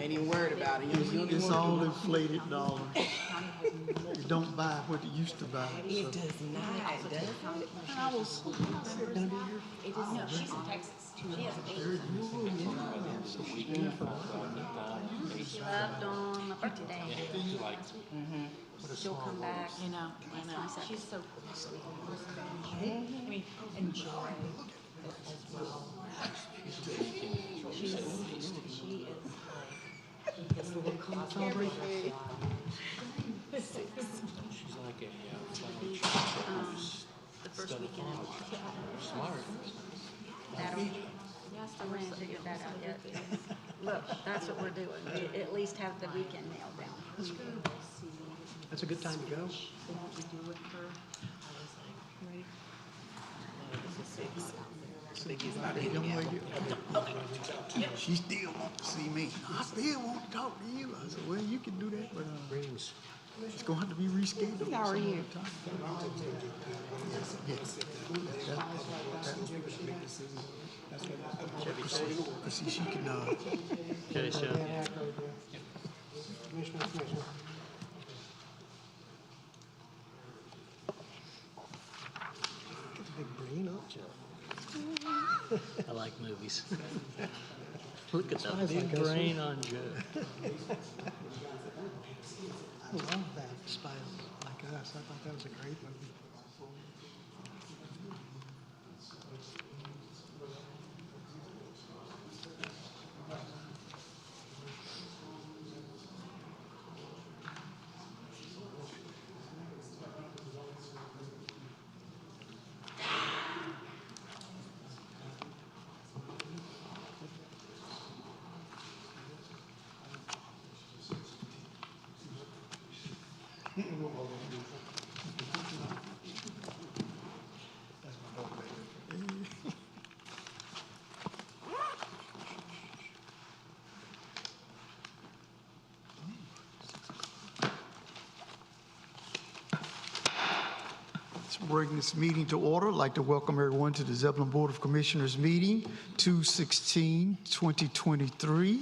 Ain't even worried about it. It's all inflated dollars. It don't buy what it used to buy. It does not, does it? And I was gonna be here. It is, no, she's in Texas. She has a baby. She left on my birthday. She'll come back. You know, I know. She's so sweet. I mean, enjoy as well. She is like this little celebrate. She's like The first weekend in October. smart. That'll, I haven't figured that out yet. Look, that's what we're doing. We at least have the weekend nailed down. That's a good time to go. Young lady, she still wants to see me. I still want to talk to you. I said, well, you can do that, but Rings. it's going to have to be rescheduled. How are you? Yes. See, she can, Okay, so. Commissioner. Get the big brain up, Joe. I like movies. Look at the big brain on Joe. I love that Spies Like Us. I thought that was a great movie. let's bring this meeting to order. I'd like to welcome everyone to the Zebulon Board of Commissioners meeting, 2/16/2023.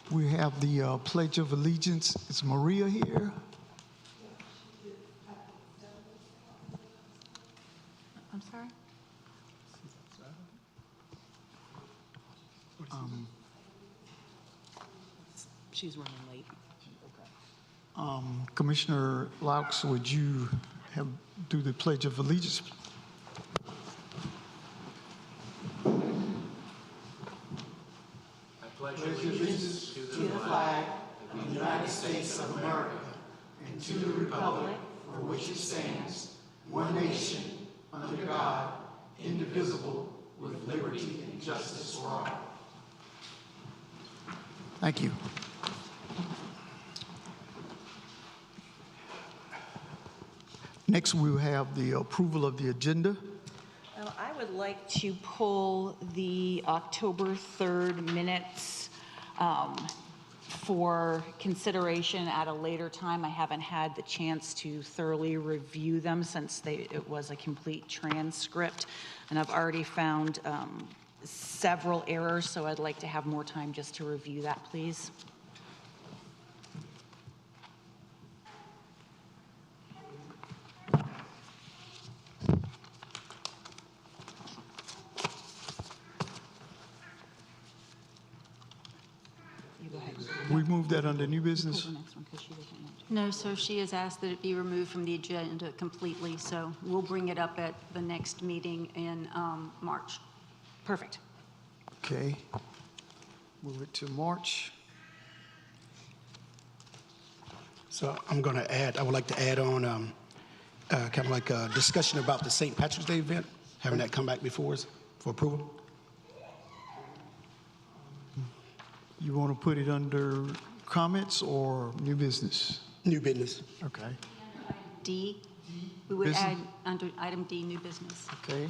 We have the Pledge of Allegiance. Is Maria here? I'm sorry? She's running late. Commissioner Laux, would you do the Pledge of Allegiance? pledge allegiance to the flag of the United States of America and to the republic for which it stands, one nation, under God, indivisible, with liberty and justice for all. Thank you. Next, we will have the approval of the agenda. Well, I would like to pull the October 3rd minutes for consideration at a later time. I haven't had the chance to thoroughly review them since it was a complete transcript, and I've already found several errors, so I'd like to have more time just to review that, please. We move that under new business. No, sir, she has asked that it be removed from the agenda completely, so we'll bring it up at the next meeting in March. Perfect. Okay. Move it to March. So I'm going to add, I would like to add on kind of like a discussion about the St. Patrick's Day event, having that come back before us for approval. You want to put it under comments or new business? New business. Okay. D, we would Business. add under item D, new business. Okay.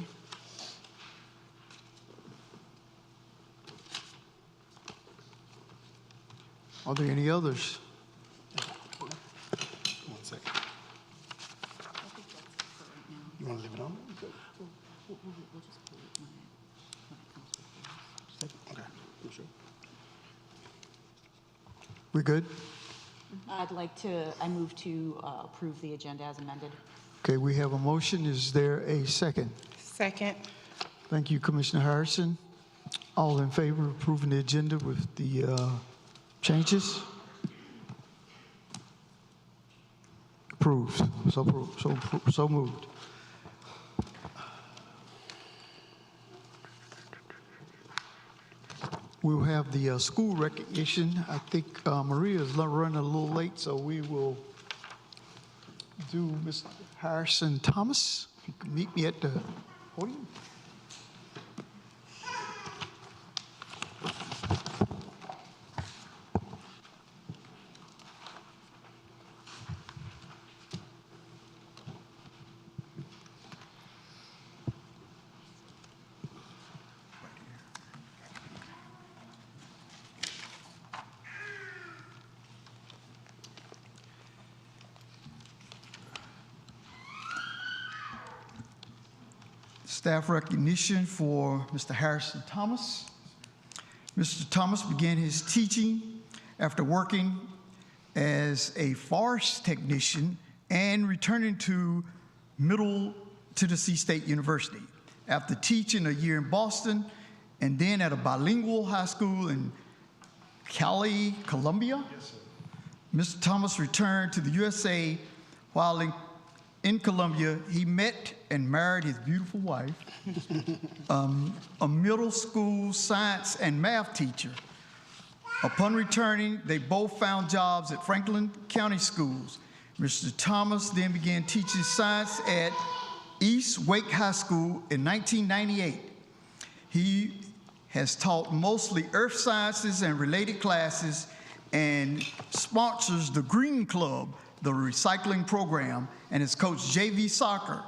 Are there any others? One second. You want to leave it on? We good? I move to approve the agenda as amended. Okay, we have a motion. Is there a second? Second. Thank you, Commissioner Harrison. All in favor of approving the agenda with the changes? Approved. So moved. We'll have the school recognition. I think Maria is running a little late, so we will do Mr. Harrison Thomas. You can meet me at the podium. Staff recognition for Mr. Harrison Thomas. Mr. Thomas began his teaching after working as a forest technician and returning to Middle Tennessee State University. After teaching a year in Boston and then at a bilingual high school in Cali, Colombia, Mr. Thomas returned to the USA. While in Colombia, he met and married his beautiful wife, a middle school science and math teacher. Upon returning, they both found jobs at Franklin County Schools. Mr. Thomas then began teaching science at East Wake High School in 1998. He has taught mostly earth sciences and related classes and sponsors the Green Club, the recycling program, and has coached JV soccer.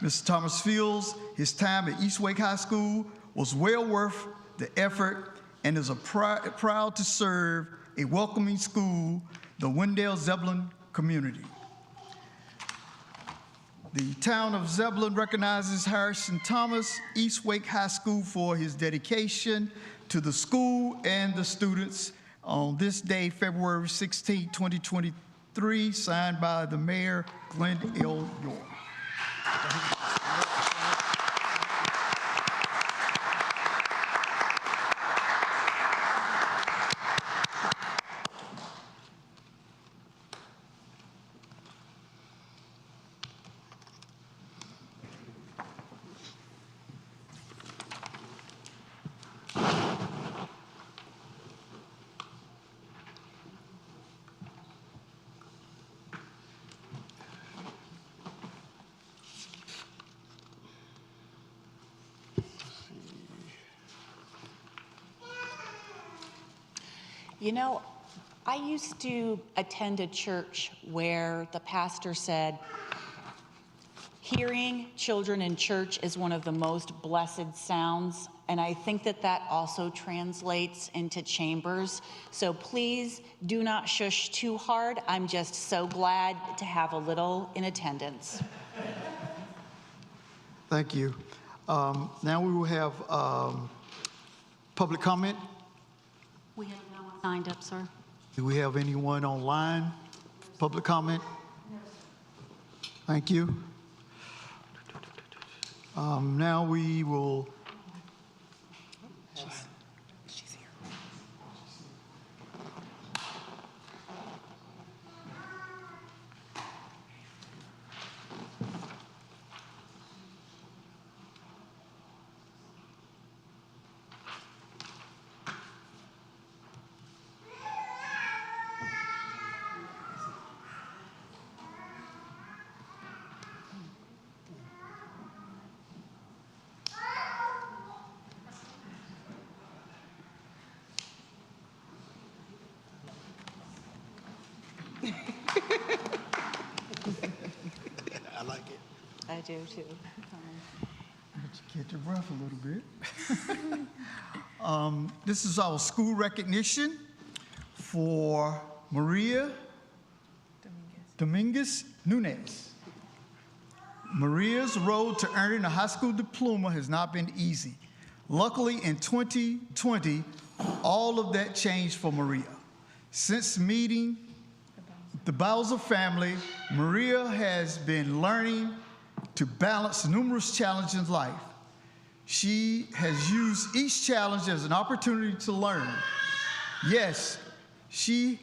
Mr. Thomas feels his time at East Wake High School was well worth the effort and is proud to serve a welcoming school, the Wendell Zebulon community. The town of Zebulon recognizes Harrison Thomas, East Wake High School, for his dedication to the school and the students on this day, February 16, 2023, signed by the Mayor, Glenn L. York. You know, I used to attend a church where the pastor said, hearing children in church is one of the most blessed sounds, and I think that that also translates into chambers. So please do not shush too hard. I'm just so glad to have a little in attendance. Thank you. Now we will have public comment. We have no one signed up, sir. Do we have anyone online? Public comment? Thank you. Now we will. She's here. I like it. I do too. Let you catch your breath a little bit. This is our school recognition for Maria Dominguez Nunez. Maria's road to earning a high school diploma has not been easy. Luckily, in 2020, All of that changed for Maria. Since meeting the Bowser family, Maria has been learning to balance numerous challenges in life. She has used each challenge as an opportunity to learn. Yes, she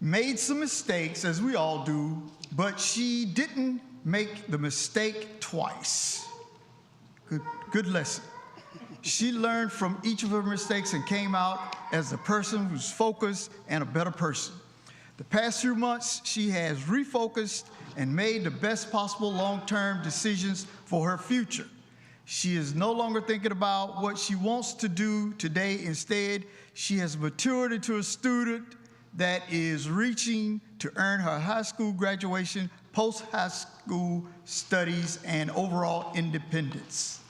made some mistakes, as we all do, but she didn't make the mistake twice. Good lesson. She learned from each of her mistakes and came out as a person who's focused and a better person. The past few months, she has refocused and made the best possible long-term decisions for her future. She is no longer thinking about what she wants to do today. Instead, she has matured into a student that is reaching to earn her high school graduation, post-high school studies, and overall independence.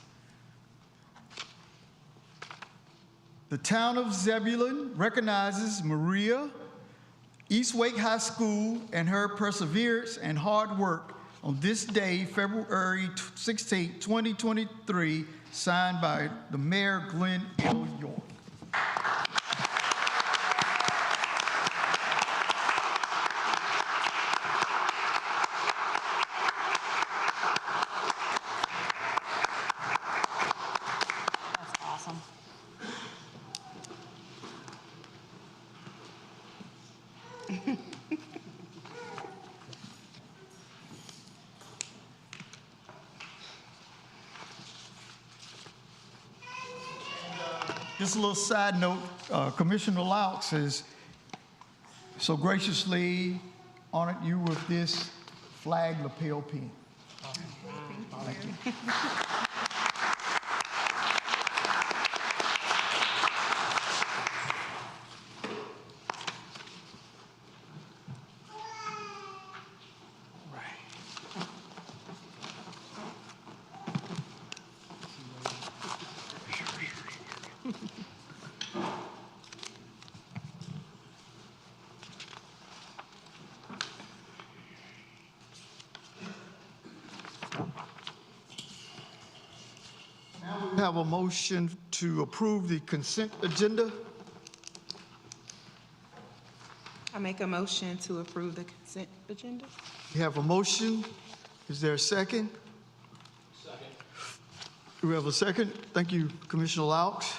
The town of Zebulon recognizes Maria East Wake High School and her perseverance and hard work on this day, February 16, 2023, signed by the Mayor, Glenn L. York. That's awesome. Just a little side note, Commissioner Laux has so graciously honored you with this flag lapel pin. Thank you. Now we have a motion to approve the consent agenda. I make a motion to approve the consent agenda. We have a motion. Is there a second? Second. Do we have a second? Thank you, Commissioner Laux.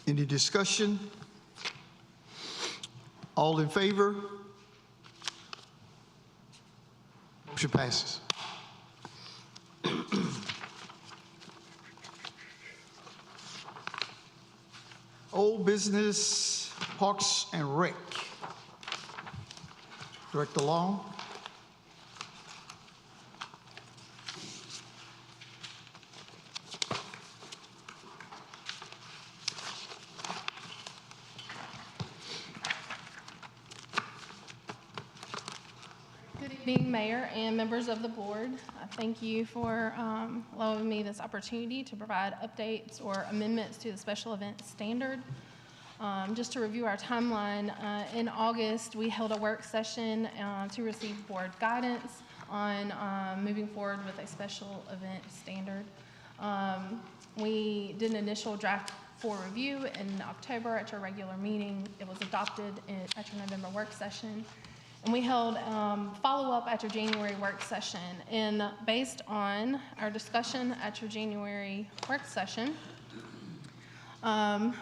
Any discussion? All in favor? Motion passes. Old business, Parks and Rec. Director Long. Good evening, Mayor and members of the board. Thank you for allowing me this opportunity to provide updates or amendments to the special event standard. Just to review our timeline, in August, we held a work session to receive board guidance on moving forward with a special event standard. We did an initial draft for review in October at your regular meeting. It was adopted at your November work session. And we held follow-up at your January work session. And based on our discussion at your January work session,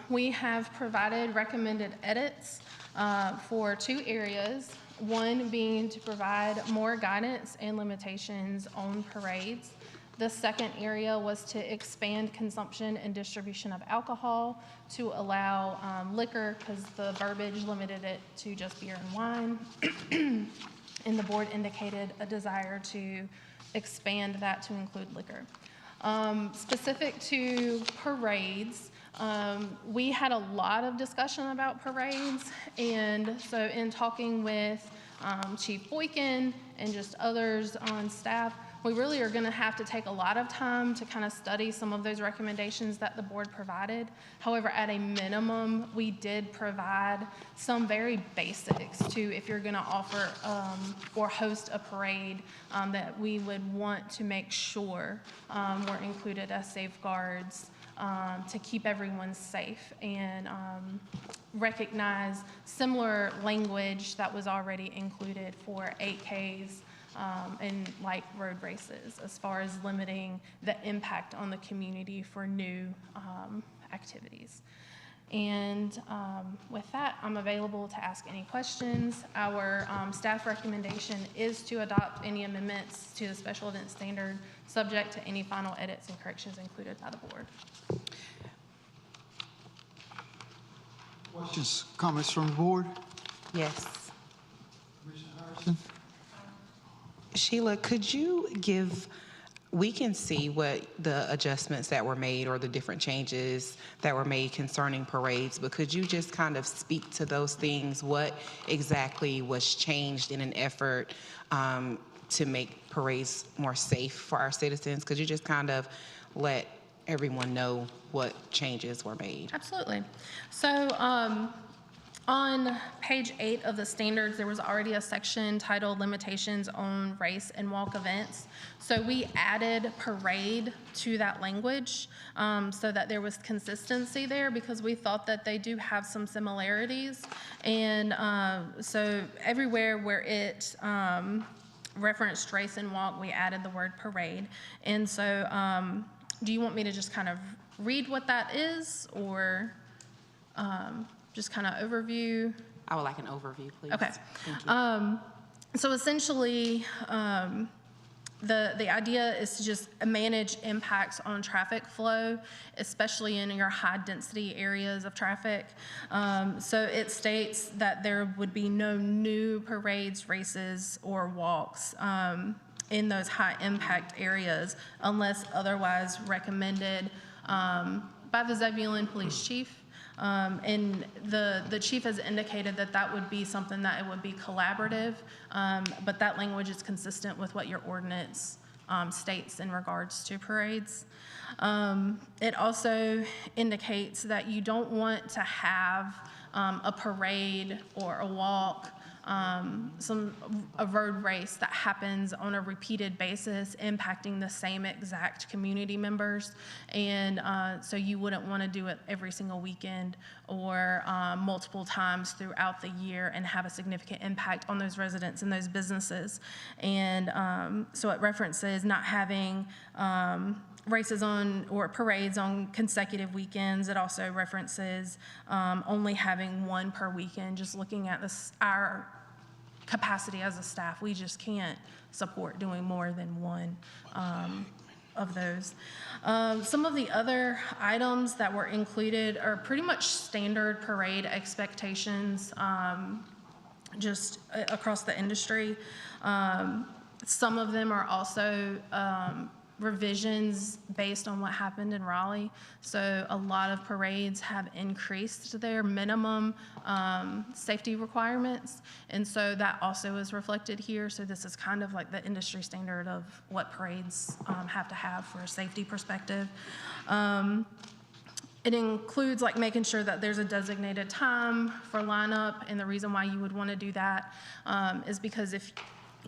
we have provided recommended edits for 2 areas. One being to provide more guidance and limitations on parades. The second area was to expand consumption and distribution of alcohol to allow liquor, because the verbiage limited it to just beer and wine. And the board indicated a desire to expand that to include liquor. Specific to parades, we had a lot of discussion about parades, and so in talking with Chief Boykin and just others on staff, we really are going to have to take a lot of time to kind of study some of those recommendations that the board provided. However, at a minimum, we did provide some very basics to if you're going to offer or host a parade that we would want to make sure were included as safeguards to keep everyone safe and recognize similar language that was already included for 8Ks and like road races as far as limiting the impact on the community for new activities. And with that, I'm available to ask any questions. Our staff recommendation is to adopt any amendments to the special event standard, subject to any final edits and corrections included by the board. Questions, comments from the board? Yes. Commissioner Harrison? Sheila, could you give, we can see what the adjustments that were made or the different changes that were made concerning parades, but could you just kind of speak to those things? What exactly was changed in an effort to make parades more safe for our citizens? Could you just kind of let everyone know what changes were made? Absolutely. So on page 8 of the standards, there was already a section titled Limitations on Race and Walk Events. So we added parade to that language so that there was consistency there, because we thought that they do have some similarities. And so everywhere where it referenced race and walk, we added the word parade. And so do you want me to just kind of read what that is, or just kind of overview? I would like an overview, please. Okay. Thank you. So essentially, the idea is to just manage impacts on traffic flow, especially in your high-density areas of traffic. So it states that there would be no new parades, races, or walks in those high-impact areas unless otherwise recommended by the Zebulon Police Chief. And the chief has indicated that that would be something that it would be collaborative, but that language is consistent with what your ordinance states in regards to parades. It also indicates that you don't want to have a parade or a walk, a road race that happens on a repeated basis, impacting the same exact community members. And so you wouldn't want to do it every single weekend or multiple times throughout the year and have a significant impact on those residents and those businesses. And so it references not having races on or parades on consecutive weekends. It also references only having one per weekend. Just looking at our capacity as a staff, we just can't support doing more than one of those. Some of the other items that were included are pretty much standard parade expectations just across the industry. Some of them are also revisions based on what happened in Raleigh. So a lot of parades have increased their minimum safety requirements. And so that also is reflected here. So this is kind of like the industry standard of what parades have to have for a safety perspective. It includes like making sure that there's a designated time for lineup. And the reason why you would want to do that is because if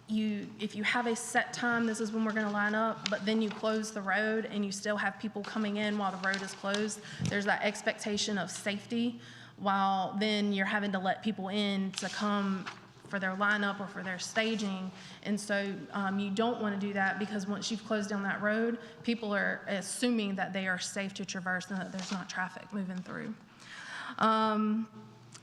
you have a set time, this is when we're going to line up, but then you close the road and you still have people coming in while the road is closed, there's that expectation of safety, while then you're having to let people in to come for their lineup or for their staging. And so you don't want to do that, because once you've closed down that road, people are assuming that they are safe to traverse and that there's not traffic moving through.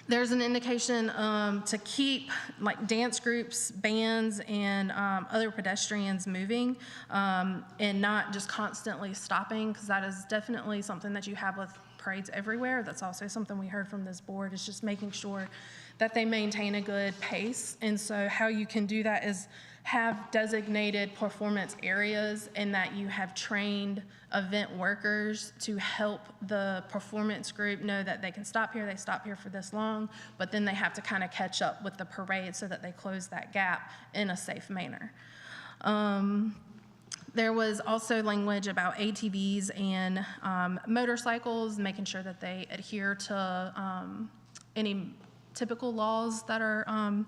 There's an indication to keep like dance groups, bands, and other pedestrians moving and not just constantly stopping, because that is definitely something that you have with parades everywhere. That's also something we heard from this board, is just making sure that they maintain a good pace. And so how you can do that is have designated performance areas, and that you have trained event workers to help the performance group know that they can stop here, they stop here for this long, but then they have to kind of catch up with the parade so that they close that gap in a safe manner. There was also language about ATVs and motorcycles, making sure that they adhere to any typical laws that are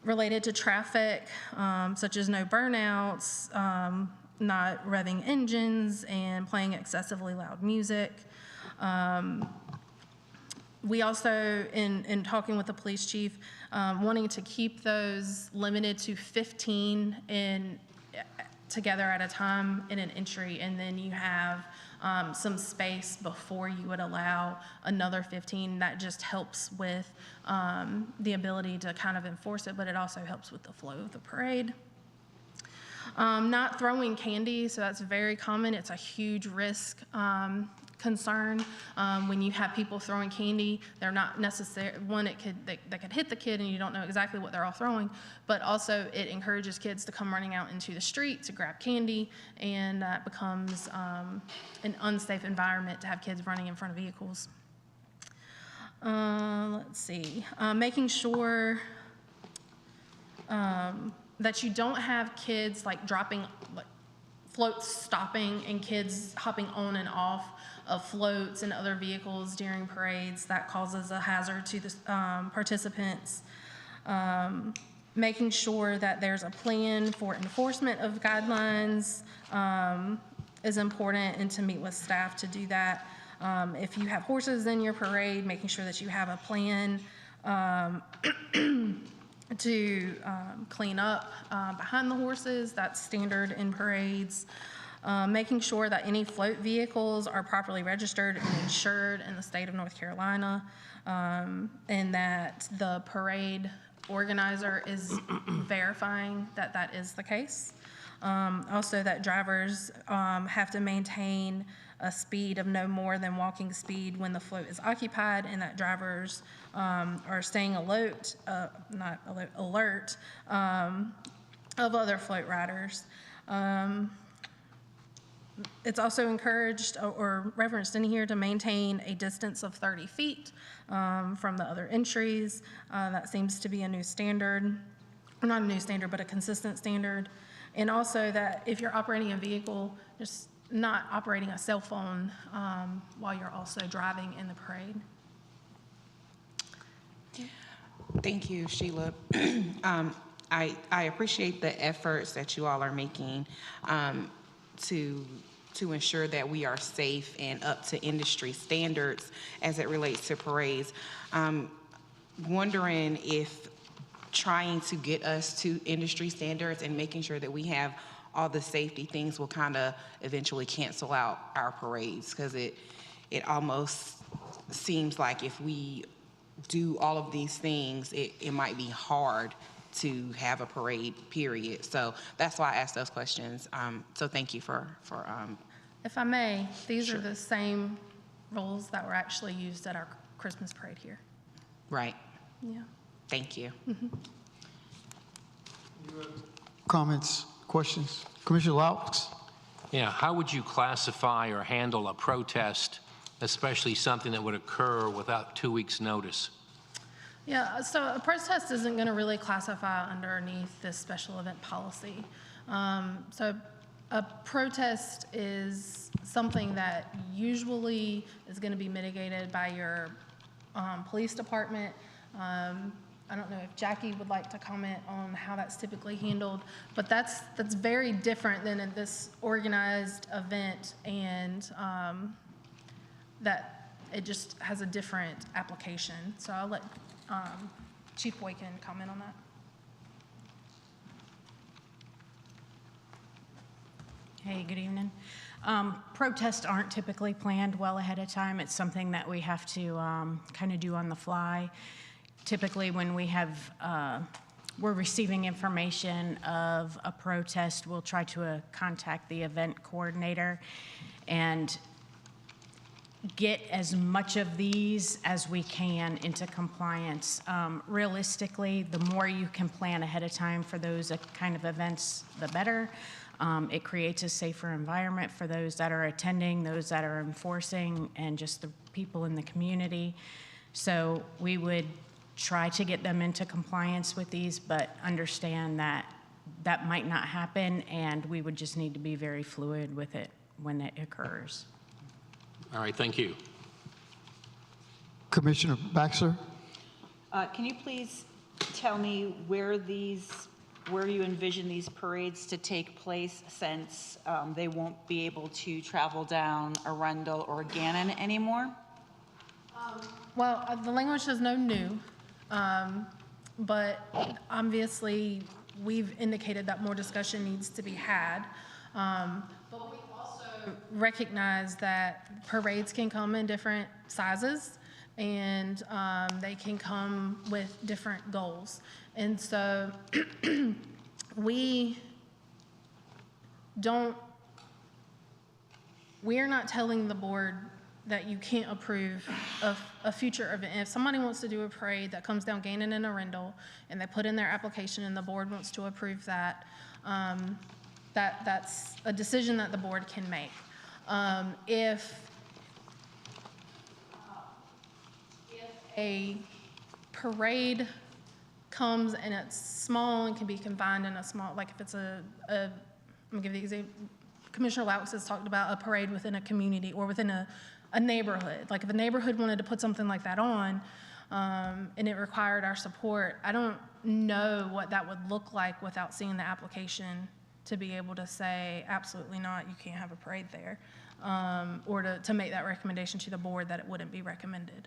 related to traffic, such as no burnouts, not revving engines and playing excessively loud music. We also, in talking with the police chief, wanting to keep those limited to 15 together at a time in an entry, and then you have some space before you would allow another 15. That just helps with the ability to kind of enforce it, but it also helps with the flow of the parade. Not throwing candy, so that's very common. It's a huge risk concern. When you have people throwing candy, they're not necessarily, one, they could hit the kid and you don't know exactly what they're all throwing, but also it encourages kids to come running out into the street to grab candy, and that becomes an unsafe environment to have kids running in front of vehicles. Let's see, making sure that you don't have kids like dropping, like floats stopping and kids hopping on and off of floats and other vehicles during parades. That causes a hazard to the participants. Making sure that there's a plan for enforcement of guidelines is important, and to meet with staff to do that. If you have horses in your parade, making sure that you have a plan to clean up behind the horses. That's standard in parades. Making sure that any float vehicles are properly registered and insured in the state of North Carolina, and that the parade organizer is verifying that that is the case. Also, that drivers have to maintain a speed of no more than walking speed when the float is occupied, and that drivers are staying alert of other float riders. It's also encouraged or referenced in here to maintain a distance of 30 feet from the other entries. That seems to be a new standard, or not a new standard, but a consistent standard. And also that if you're operating a vehicle, just not operating a cell phone while you're also driving in the parade. Thank you, Sheila. I appreciate the efforts that you all are making to ensure that we are safe and up to industry standards as it relates to parades. Wondering if trying to get us to industry standards and making sure that we have all the safety things will kind of eventually cancel out our parades, because it almost seems like if we do all of these things, it might be hard to have a parade, period. So that's why I asked those questions. So thank you for If I may, these are the same rules that were actually used at our Christmas parade here. right. Yeah. Thank you. Comments, questions? Commissioner Laux? Yeah, how would you classify or handle a protest, especially something that would occur without 2 weeks' notice? Yeah, so a protest isn't going to really classify underneath this special event policy. So a protest is something that usually is going to be mitigated by your police department. I don't know if Jackie would like to comment on how that's typically handled, but that's very different than in this organized event, and that it just has a different application. So I'll let Chief Boykin comment on that. Hey, good evening. Protests aren't typically planned well ahead of time. It's something that we have to kind of do on the fly. Typically, when we have, we're receiving information of a protest, we'll try to contact the event coordinator and get as much of these as we can into compliance. Realistically, the more you can plan ahead of time for those kind of events, the better. It creates a safer environment for those that are attending, those that are enforcing, and just the people in the community. So we would try to get them into compliance with these, but understand that that might not happen, and we would just need to be very fluid with it when it occurs. All right, thank you. Commissioner Baxter? Can you please tell me where these where you envision these parades to take place, since they won't be able to travel down Arundel or Gannon anymore? Well, the language says no new, but obviously, we've indicated that more discussion needs to be had. But we also recognize that parades can come in different sizes, and they can come with different goals. And so we're not telling the board that you can't approve a future event. If somebody wants to do a parade that comes down Gannon and Arundel, and they put in their application and the board wants to approve that, that's a decision that the board can make. If a parade comes and it's small and can be confined in a small, like if it's I'm gonna give the example, Commissioner Laux has talked about a parade within a community or within a neighborhood. Like if a neighborhood wanted to put something like that on, and it required our support, I don't know what that would look like without seeing the application to be able to say, absolutely not, you can't have a parade there, or to make that recommendation to the board that it wouldn't be recommended.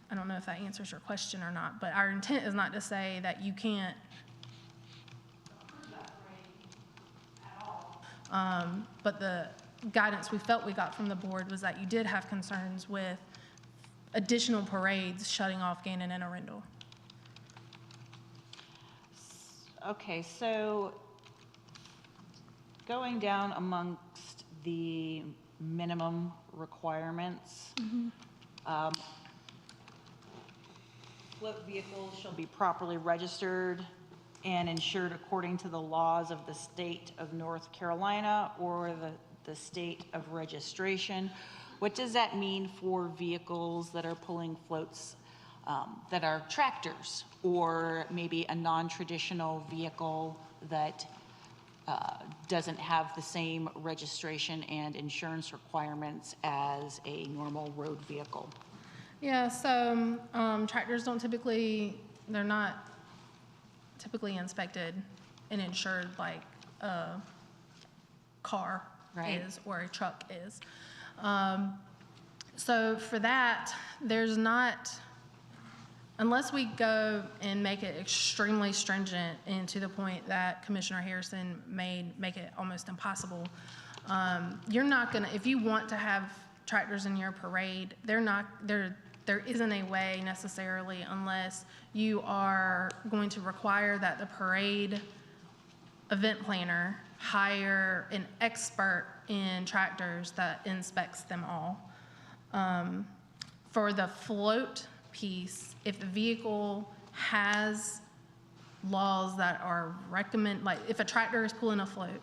I don't know if that answers your question or not, but our intent is not to say that you can't approve that parade at all. But the guidance we felt we got from the board was that you did have concerns with additional parades shutting off Gannon and Arundel. Okay, so going down amongst the minimum requirements, float vehicles shall be properly registered and insured according to the laws of the state of North Carolina or the state of registration. What does that mean for vehicles that are pulling floats that are tractors, or maybe a non-traditional vehicle that doesn't have the same registration and insurance requirements as a normal road vehicle? Yeah, so tractors they're not typically inspected and insured like a car is or a truck is. So for that, there's not, unless we go and make it extremely stringent and to the point that Commissioner Harrison make it almost impossible, you're not gonna, if you want to have tractors in your parade, there isn't a way necessarily, unless you are going to require that the parade event planner hire an expert in tractors that inspects them all. For the float piece, if the vehicle has laws that are like if a tractor is pulling a float,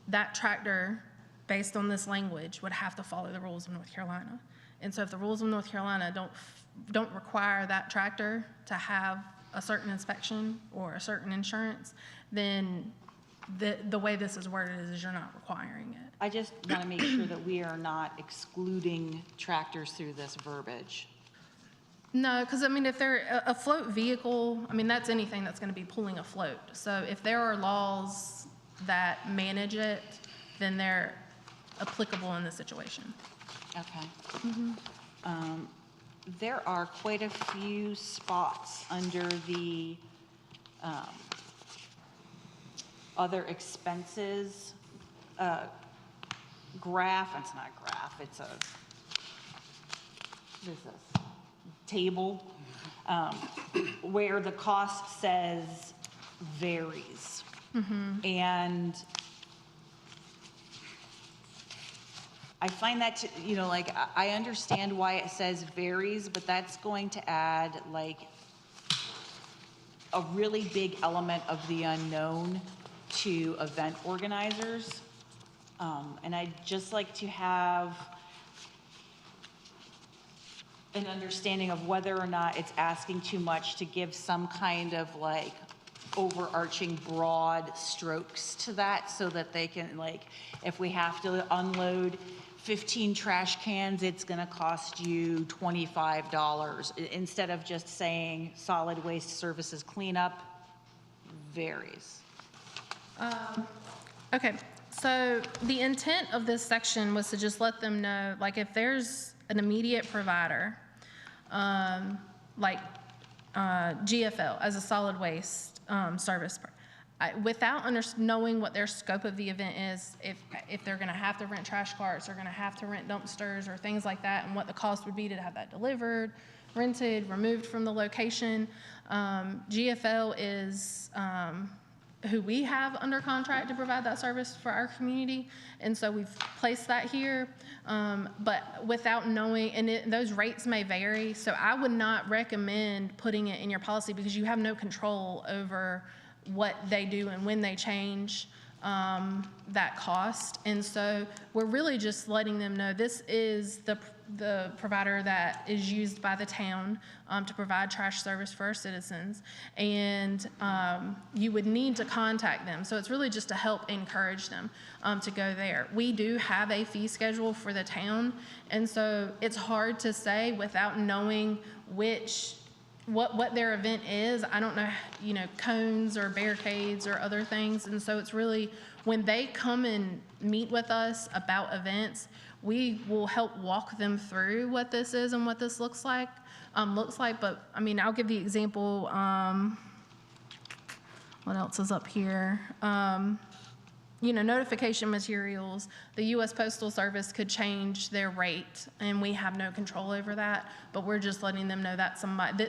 that tractor, based on this language, would have to follow the rules of North Carolina. And so if the rules of North Carolina don't require that tractor to have a certain inspection or a certain insurance, then the way this is worded is you're not requiring it. I just want to make sure that we are not excluding tractors through this verbiage. No, because I mean, if they're a float vehicle, I mean, that's anything that's going to be pulling a float. So if there are laws that manage it, then they're applicable in this situation. Okay. There are quite a few spots under the other expenses graph. It's not a graph, it's a table where the cost says varies. And I find that, like, I understand why it says varies, but that's going to add like a really big element of the unknown to event organizers. And I'd just like to have an understanding of whether or not it's asking too much to give some kind of like overarching broad strokes to that, so that they can, like, if we have to unload 15 trash cans, it's gonna cost you $25, instead of just saying solid waste services cleanup, varies. Okay, so the intent of this section was to just let them know, like, if there's an immediate provider, like GFL as a solid waste service, without knowing what their scope of the event is, if they're gonna have to rent trash carts, or gonna have to rent dumpsters or things like that, and what the cost would be to have that delivered, rented, removed from the location. GFL is who we have under contract to provide that service for our community, and so we've placed that here, but without knowing, and those rates may vary, so I would not recommend putting it in your policy because you have no control over what they do and when they change that cost. And so we're really just letting them know this is the provider that is used by the town to provide trash service for our citizens. And you would need to contact them. So it's really just to help encourage them to go there. We do have a fee schedule for the town. And so it's hard to say without knowing what their event is. I don't know, cones or barricades or other things. And so it's really, when they come and meet with us about events, we will help walk them through what this is and what this looks like. But I mean, I'll give the example. What else is up here? Notification materials, the U.S. Postal Service could change their rate, and we have no control over that, but we're just letting them know that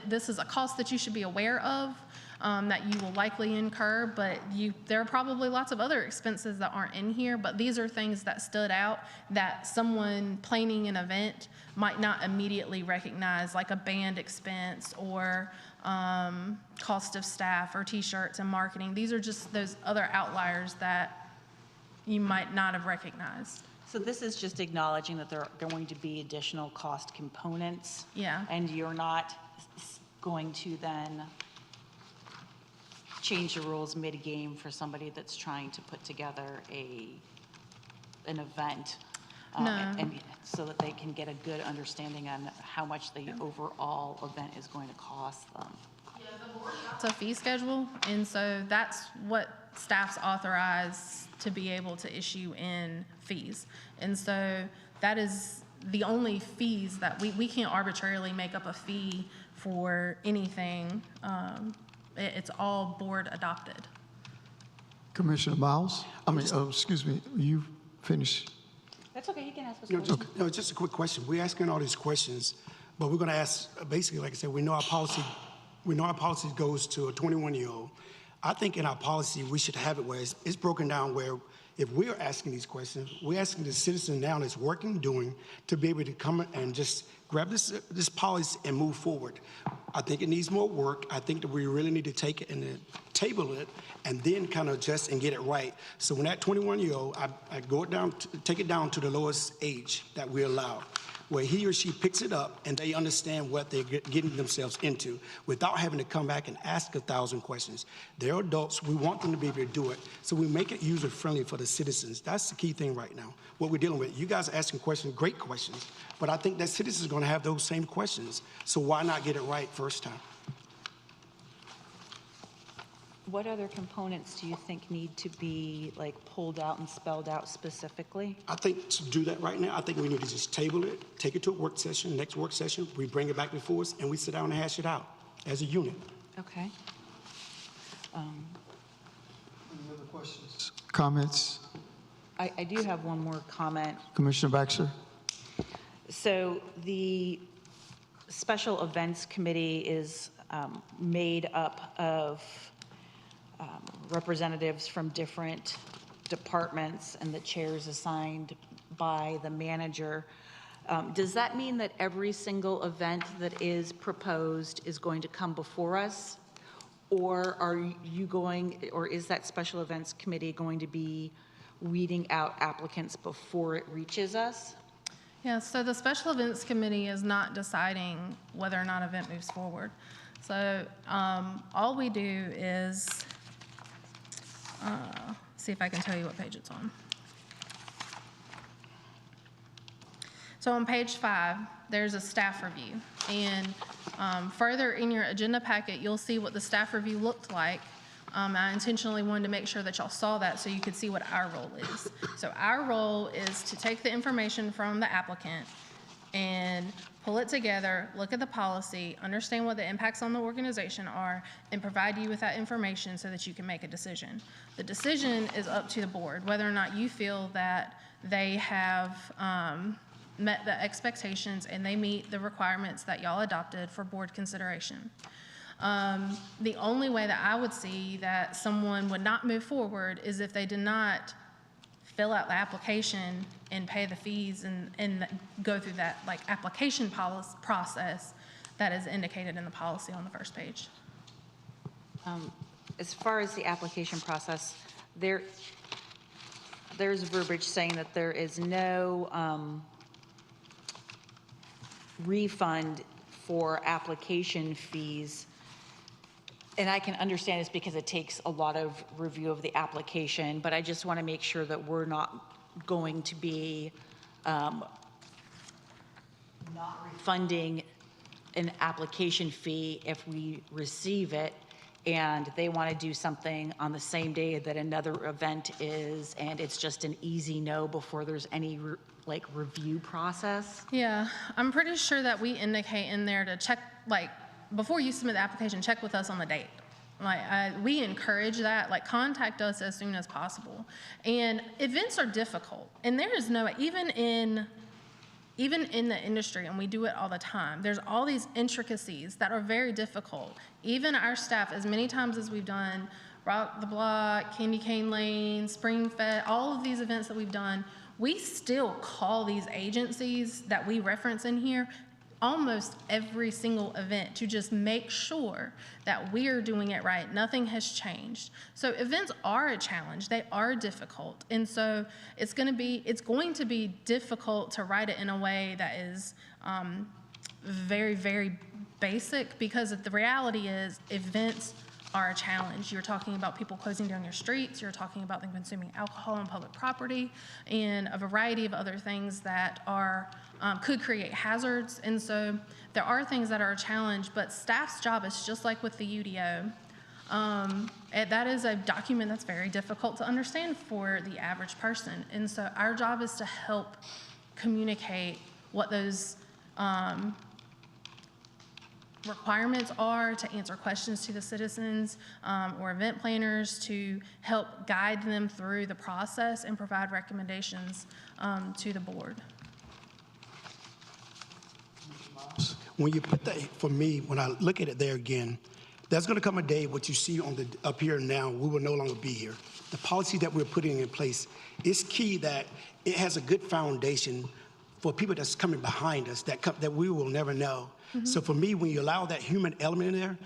this is a cost that you should be aware of, that you will likely incur, but there are probably lots of other expenses that aren't in here, but these are things that stood out that someone planning an event might not immediately recognize, like a band expense or cost of staff or T-shirts and marketing. These are just those other outliers that you might not have recognized. So this is just acknowledging that there are going to be additional cost components. Yeah. And you're not going to then change the rules mid-game for somebody that's trying to put together an event. No. And so that they can get a good understanding on how much the overall event is going to cost them. Yeah, the board adopts a fee schedule, and so that's what staff's authorized to be able to issue in fees. And so that is the only fees that we can't arbitrarily make up a fee for anything. It's all board adopted. Commissioner Miles? Excuse me, you finished? That's okay, you can ask us questions. No, just a quick question. We're asking all these questions, but we're going to ask, basically, like I said, we know our policy goes to a 21-year-old. I think in our policy, we should have it where it's broken down where if we're asking these questions, we're asking the citizen now that's working, doing, to be able to come and just grab this policy and move forward. I think it needs more work. I think that we really need to take it and table it and then kind of adjust and get it right. So when that 21-year-old, I take it down to the lowest age that we allow, where he or she picks it up and they understand what they're getting themselves into without having to come back and ask 1,000 questions. They're adults. We want them to be able to do it. So we make it user-friendly for the citizens. That's the key thing right now, what we're dealing with. You guys are asking questions, great questions, but I think that citizens are going to have those same questions. So why not get it right first time? What other components do you think need to be pulled out and spelled out specifically? I think to do that right now, I think we need to just table it, take it to a work session, next work session, we bring it back before us, and we sit down and hash it out as a unit. Okay. Any other questions? Comments? I do have one more comment. Commissioner Baxter? So the Special Events Committee is made up of representatives from different departments, and the chairs assigned by the manager. Does that mean that every single event that is proposed is going to come before us? Or is that Special Events Committee going to be weeding out applicants before it reaches us? Yeah, so the Special Events Committee is not deciding whether or not an event moves forward. So all we do is, see if I can tell you what page it's on. So on page 5, there's a staff review. And further in your agenda packet, you'll see what the staff review looked like I intentionally wanted to make sure that y'all saw that so you could see what our role is. So our role is to take the information from the applicant and pull it together, look at the policy, understand what the impacts on the organization are, and provide you with that information so that you can make a decision. The decision is up to the board, whether or not you feel that they have met the expectations and they meet the requirements that y'all adopted for board consideration. The only way that I would see that someone would not move forward is if they did not fill out the application and pay the fees and go through that like application process that is indicated in the policy on the first page. As far as the application process, there's verbiage saying that there is no refund for application fees. And I can understand this because it takes a lot of review of the application, but I just want to make sure that we're not going to be not refunding an application fee if we receive it and they want to do something on the same day that another event is, and it's just an easy no before there's any like review process. Yeah, I'm pretty sure that we indicate in there to check, like, before you submit the application, check with us on the date. Like, we encourage that, like, contact us as soon as possible. And events are difficult, and there is no, even in the industry, and we do it all the time, there's all these intricacies that are very difficult. Even our staff, as many times as we've done Rock the Block, Candy Cane Lane, Spring Fest, all of these events that we've done, we still call these agencies that we reference in here almost every single event to just make sure that we're doing it right. Nothing has changed. So events are a challenge. They are difficult. And so it's going to be difficult to write it in a way that is very, very basic, because the reality is events are a challenge. You're talking about people closing down your streets, you're talking about them consuming alcohol on public property, and a variety of other things that are could create hazards. And so there are things that are a challenge, but staff's job is just like with the UDO. That is a document that's very difficult to understand for the average person. And so our job is to help communicate what those requirements are, to answer questions to the citizens or event planners, to help guide them through the process and provide recommendations to the board. When you put that, for me, when I look at it there again, there's going to come a day, what you see on the up here now, we will no longer be here. The policy that we're putting in place is key, that it has a good foundation for people that's coming behind us that we will never know. Mm-hmm. So for me, when you allow that human element in there,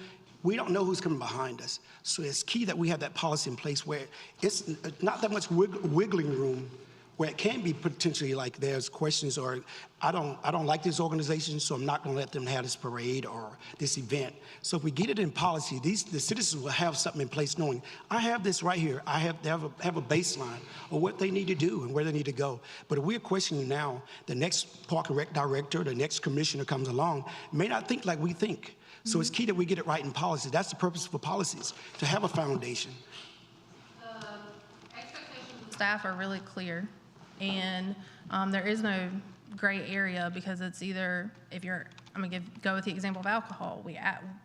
we don't know who's coming behind us. So it's key that we have that policy in place where it's not that much wiggling room, where it can be potentially like there's questions, or I don't like this organization, so I'm not going to let them have this parade or this event. So if we get it in policy, the citizens will have something in place knowing, I have this right here. I have a baseline of what they need to do and where they need to go. But if we're questioning now, the next Park and Rec director, the next commissioner comes along, may not think like we think. So it's key that we get it right in policy. That's the purpose for policies, to have a foundation. Expectations of staff are really clear. And there is no gray area, because it's either, if you're, I'm going to go with the example of alcohol.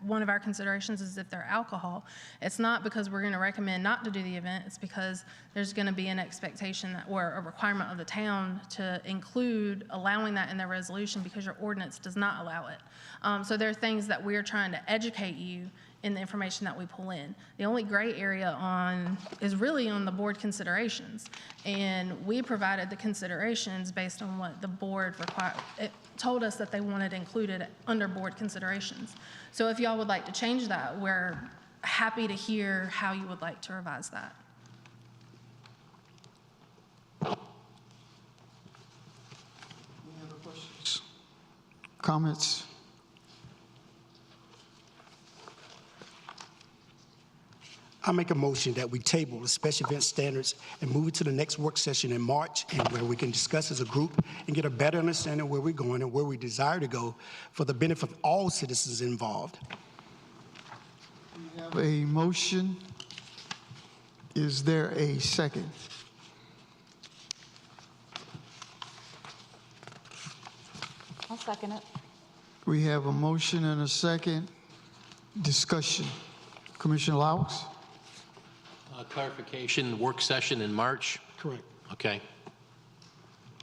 One of our considerations is if they're alcohol. It's not because we're going to recommend not to do the event. It's because there's going to be an expectation that, or a requirement of the town to include allowing that in their resolution, because your ordinance does not allow it. So there are things that we're trying to educate you in the information that we pull in. The only gray area is really on the board considerations. And we provided the considerations based on what the board told us that they wanted included under board considerations. So if y'all would like to change that, we're happy to hear how you would like to revise that. Any other questions? Comments? I make a motion that we table the special event standards and move it to the next work session in March, and where we can discuss as a group and get a better understanding of where we're going and where we desire to go for the benefit of all citizens involved. We have a motion Is there a second? I'll second it. We have a motion and a second. Discussion. Commissioner Laux? Clarification, work session in March? Correct. Okay.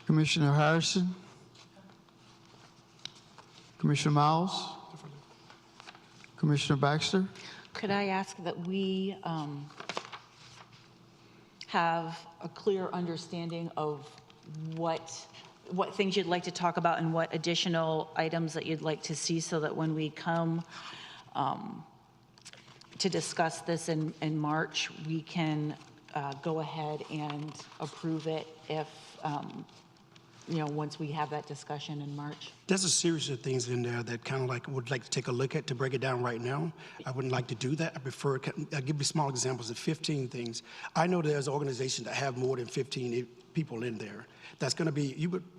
Commissioner Harrison? Commissioner Miles? Commissioner Baxter? Could I ask that we have a clear understanding of what things you'd like to talk about and what additional items that you'd like to see, so that when we come to discuss this in March, we can go ahead and approve it if, once we have that discussion in March? There's a series of things in there that kind of like would like to take a look at to break it down right now. I wouldn't like to do that. I prefer, I'll give you small examples of 15 things. I know there's organizations that have more than 15 people in there. That's going to be,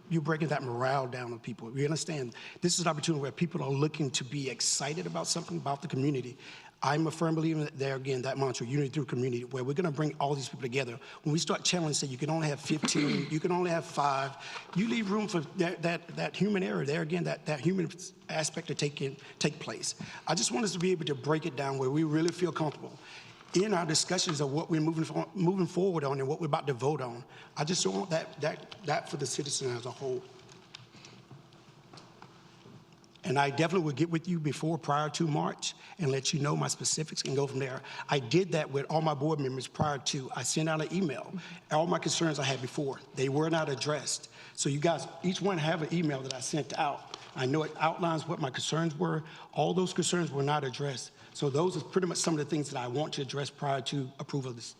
you're breaking that morale down of people. You understand? This is an opportunity where people are looking to be excited about something, about the community. I'm a firm believer that there again, that mantra, unity through community, where we're going to bring all these people together. When we start challenging, say you can only have 15, you can only have 5, you leave room for that human error there again, that human aspect to take place. I just want us to be able to break it down where we really feel comfortable in our discussions of what we're moving forward on and what we're about to vote on. I just want that for the citizen as a whole. And I definitely will get with you prior to March and let you know my specifics and go from there. I did that with all my board members prior to. I sent out an email. All my concerns I had before, they were not addressed. So you guys, each one have an email that I sent out. I know it outlines what my concerns were. All those concerns were not addressed. So those are pretty much some of the things that I want to address prior to approval of this.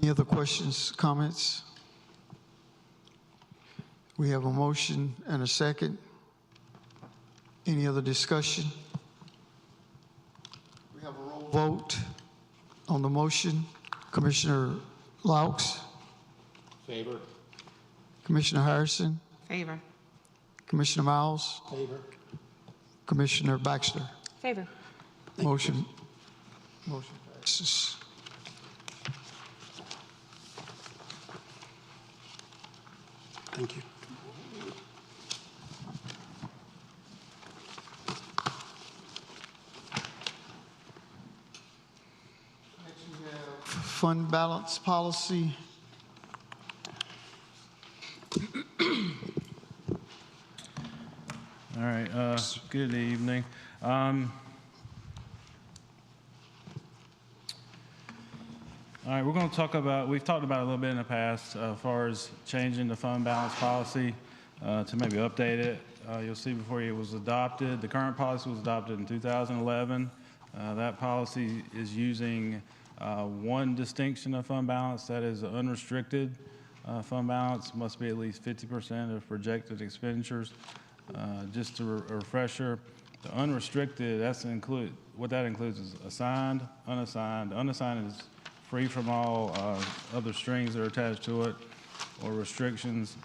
Any other questions, comments? We have a motion and a second. Any other discussion? We have a roll vote on the motion. Commissioner Laux? Favor? Commissioner Harrison? Favor. Commissioner Miles? Favor. Commissioner Baxter? Favor. Motion passes. Thank you. Fund balance policy. All right, good evening. All right, we're going to talk about, we've talked about it a little bit in the past as far as changing the fund balance policy to maybe update it. You'll see before it was adopted, the current policy was adopted in 2011. That policy is using one distinction of fund balance, that is unrestricted fund balance must be at least 50% of projected expenditures. Just a refresher, the unrestricted, what that includes is assigned, unassigned. Unassigned is free from all other strings that are attached to it or restrictions.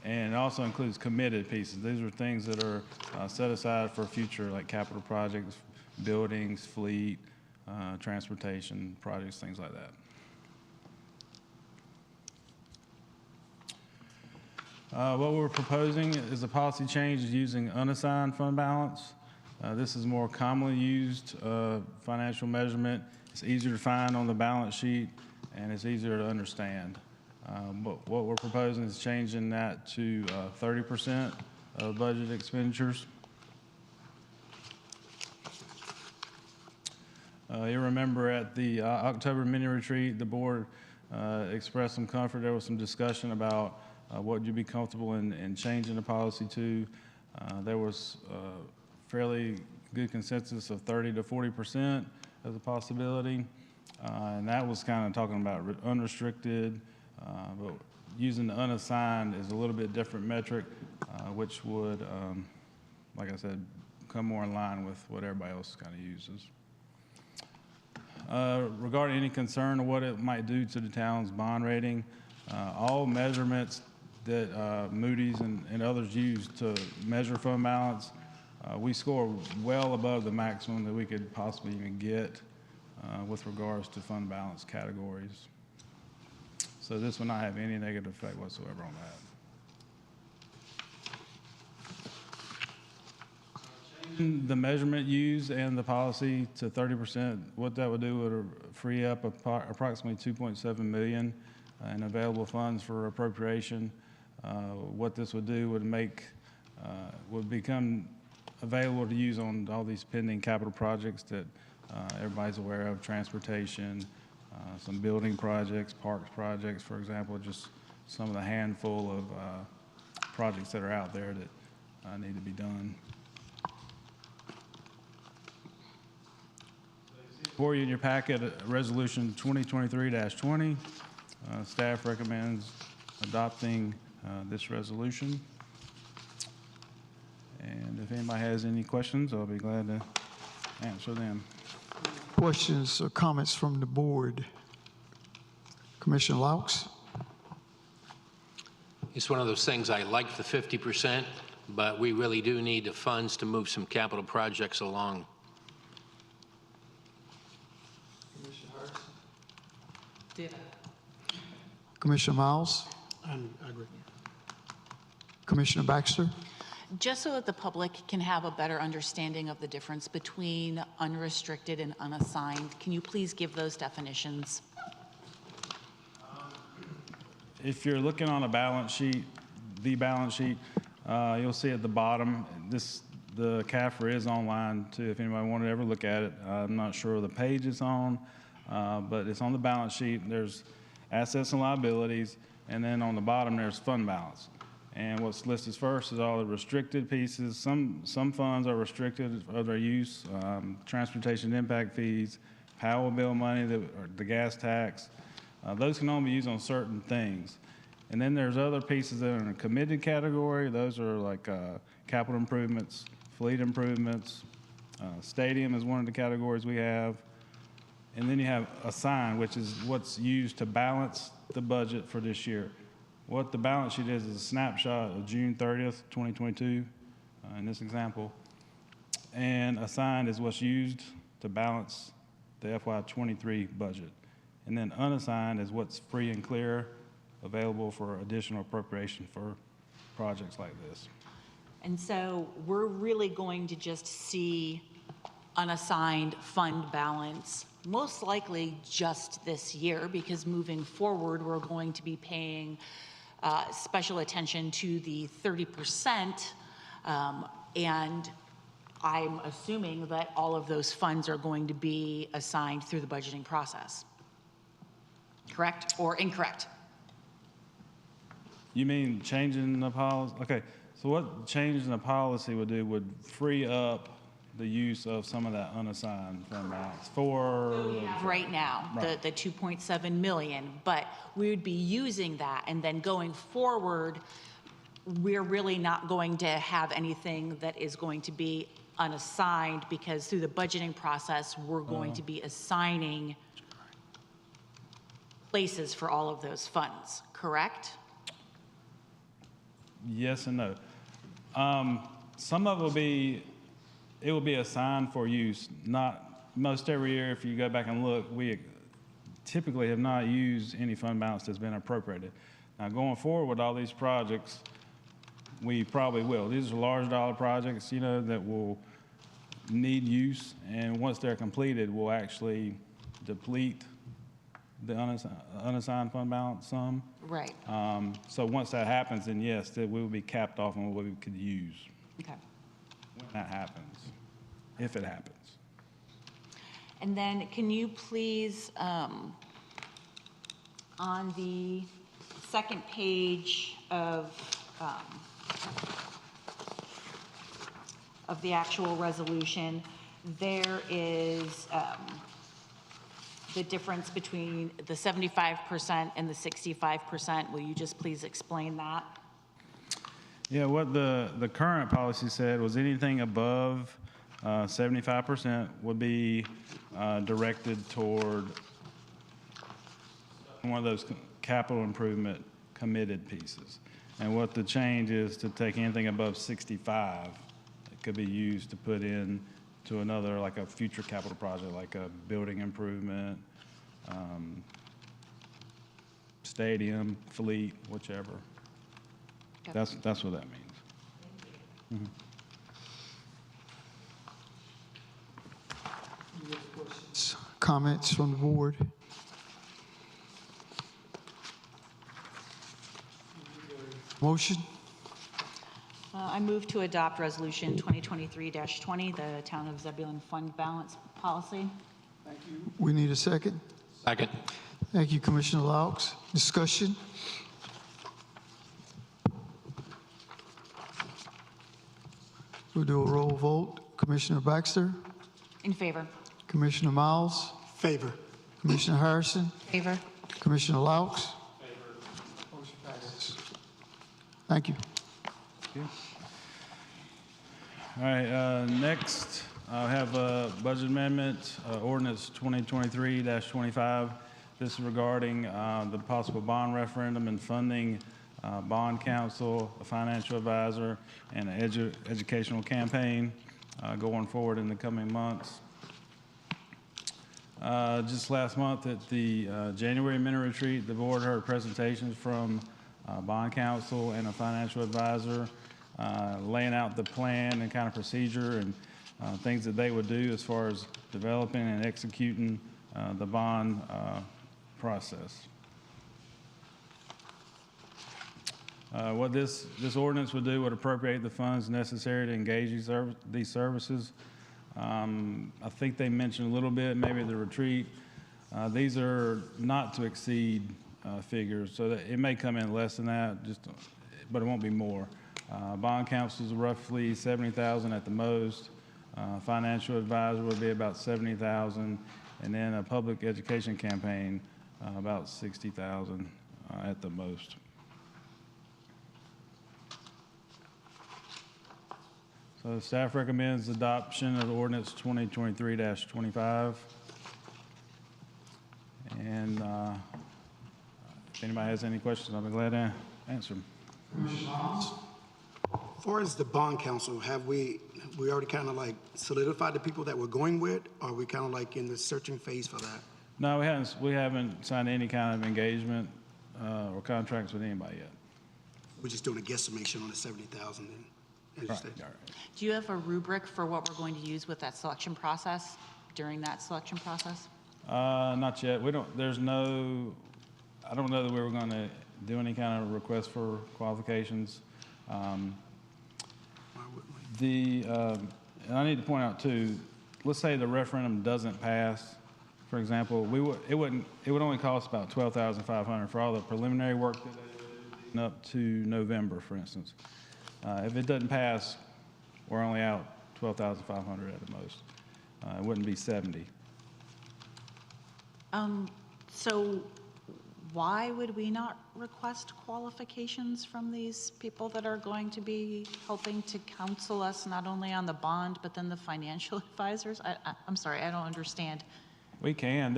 And it also includes committed pieces. These are things that are set aside for future, like capital projects, buildings, fleet, transportation projects, things like that. What we're proposing is a policy change using unassigned fund balance. This is more commonly used financial measurement. It's easier to find on the balance sheet, and it's easier to understand. But what we're proposing is changing that to 30% of budget expenditures. You remember at the October mini retreat, the board expressed some comfort. There was some discussion about what you'd be comfortable in changing the policy to. There was fairly good consensus of 30 to 40% as a possibility. And that was kind of talking about unrestricted, but using the unassigned is a little bit different metric, which would, like I said, come more in line with what everybody else kind of uses. Regarding any concern of what it might do to the town's bond rating, all measurements that Moody's and others use to measure fund balance, we score well above the maximum that we could possibly even get. with regards to fund balance categories. So this will not have any negative effect whatsoever on that. The measurement used and the policy to 30%, what that would do would free up approximately $2.7 million in available funds for appropriation. What this would do would become available to use on all these pending capital projects that everybody's aware of: transportation, some building projects, parks projects, for example, just some of the handful of projects that are out there that need to be done. For you in your packet, Resolution 2023-20. Staff recommends adopting this resolution. And if anybody has any questions, I'll be glad to answer them. Questions or comments from the board? Commissioner Laux? It's one of those things, I like the 50%, but we really do need the funds to move some capital projects along. Commissioner Miles? I agree. Commissioner Baxter? Just so that the public can have a better understanding of the difference between unrestricted and unassigned, can you please give those definitions? If you're looking on a balance sheet, you'll see at the bottom, the CAFR is online too, if anybody wanted to ever look at it. I'm not sure the page it's on, but it's on the balance sheet. There's assets and liabilities, and then on the bottom there's fund balance. And what's listed first is all the restricted pieces. Some funds are restricted of their use, transportation impact fees, power bill money, the gas tax. Those can only be used on certain things. And then there's other pieces that are in a committed category. Those are like capital improvements, fleet improvements, stadium is one of the categories we have. And then you have assigned, which is what's used to balance the budget for this year. What the balance sheet is a snapshot of June 30th, 2022, in this example. And assigned is what's used to balance the FY23 budget. And then unassigned is what's free and clear, available for additional appropriation for projects like this. And so we're really going to just see unassigned fund balance, most likely just this year, because moving forward, we're going to be paying special attention to the 30%, and I'm assuming that all of those funds are going to be assigned through the budgeting process. Correct or incorrect? You mean changing the policy? Okay, so what changing the policy would do would free up the use of some of that unassigned fund balance for right now, right. The 2.7 million, but we would be using that, and then going forward, we're really not going to have anything that is going to be unassigned, because through the budgeting process, we're going to be assigning places for all of those funds, correct? Yes and no. Some of it will be assigned for use. Not most every year, if you go back and look, we typically have not used any fund balance that's been appropriated. Now, going forward with all these projects, we probably will. These are large dollar projects, that will need use, and once they're completed, we'll actually deplete the unassigned fund balance some. Right. So once that happens, then yes, that we will be capped off on what we could use. Okay. When that happens, if it happens. And then can you please, on the second page of the actual resolution, there is the difference between the 75% and the 65%. Will you just please explain that? Yeah, what the current policy said was anything above 75% would be directed toward one of those capital improvement committed pieces. And what the change is to take anything above 65, it could be used to put in to another, like a future capital project, like a building improvement, stadium, fleet, whichever. Yep. That's what that means. Comments from the board? Motion? I move to adopt Resolution 2023-20, the Town of Zebulon Fund Balance Policy. We need a second. Second. Thank you, Commissioner Laux. Discussion? We'll do a roll vote. Commissioner Baxter? In favor. Commissioner Miles? Favor. Commissioner Harrison? Favor. Commissioner Laux? Motion passes. Thank you. All right, next, I have a budget amendment, ordinance 2023-25. This is regarding the possible bond referendum and funding bond counsel, a financial advisor, and an educational campaign going forward in the coming months. Just last month at the January mini retreat, the board heard presentations from bond counsel and a financial advisor laying out the plan and kind of procedure and things that they would do as far as developing and executing the bond process. What this ordinance would do would appropriate the funds necessary to engage these services. I think they mentioned a little bit, maybe at the retreat. These are not to exceed figures, so that it may come in less than that, but it won't be more. Bond counsel is roughly $70,000 at the most. Financial advisor would be about $70,000, and then a public education campaign about $60,000 at the most. So the staff recommends adoption of ordinance 2023-25. And if anybody has any questions, I'll be glad to answer them. As far as the bond council, have we already kind of like solidified the people that we're going with? Or are we kind of like in the searching phase for that? No, we haven't signed any kind of engagement or contracts with anybody yet. We're just doing a guesstimation on the 70,000 then, as you Right, said. all right. Do you have a rubric for what we're going to use with that selection process, during that selection process? Not yet. I don't know that we were going to do any kind of request for qualifications. And I need to point out too, let's say the referendum doesn't pass, for example, it would only cost about $12,500 for all the preliminary work that they do up to November, for instance. If it doesn't pass, we're only out $12,500 at the most. It wouldn't be 70. So why would we not request qualifications from these people that are going to be helping to counsel us not only on the bond, but then the financial advisors? I'm sorry, I don't understand. We can.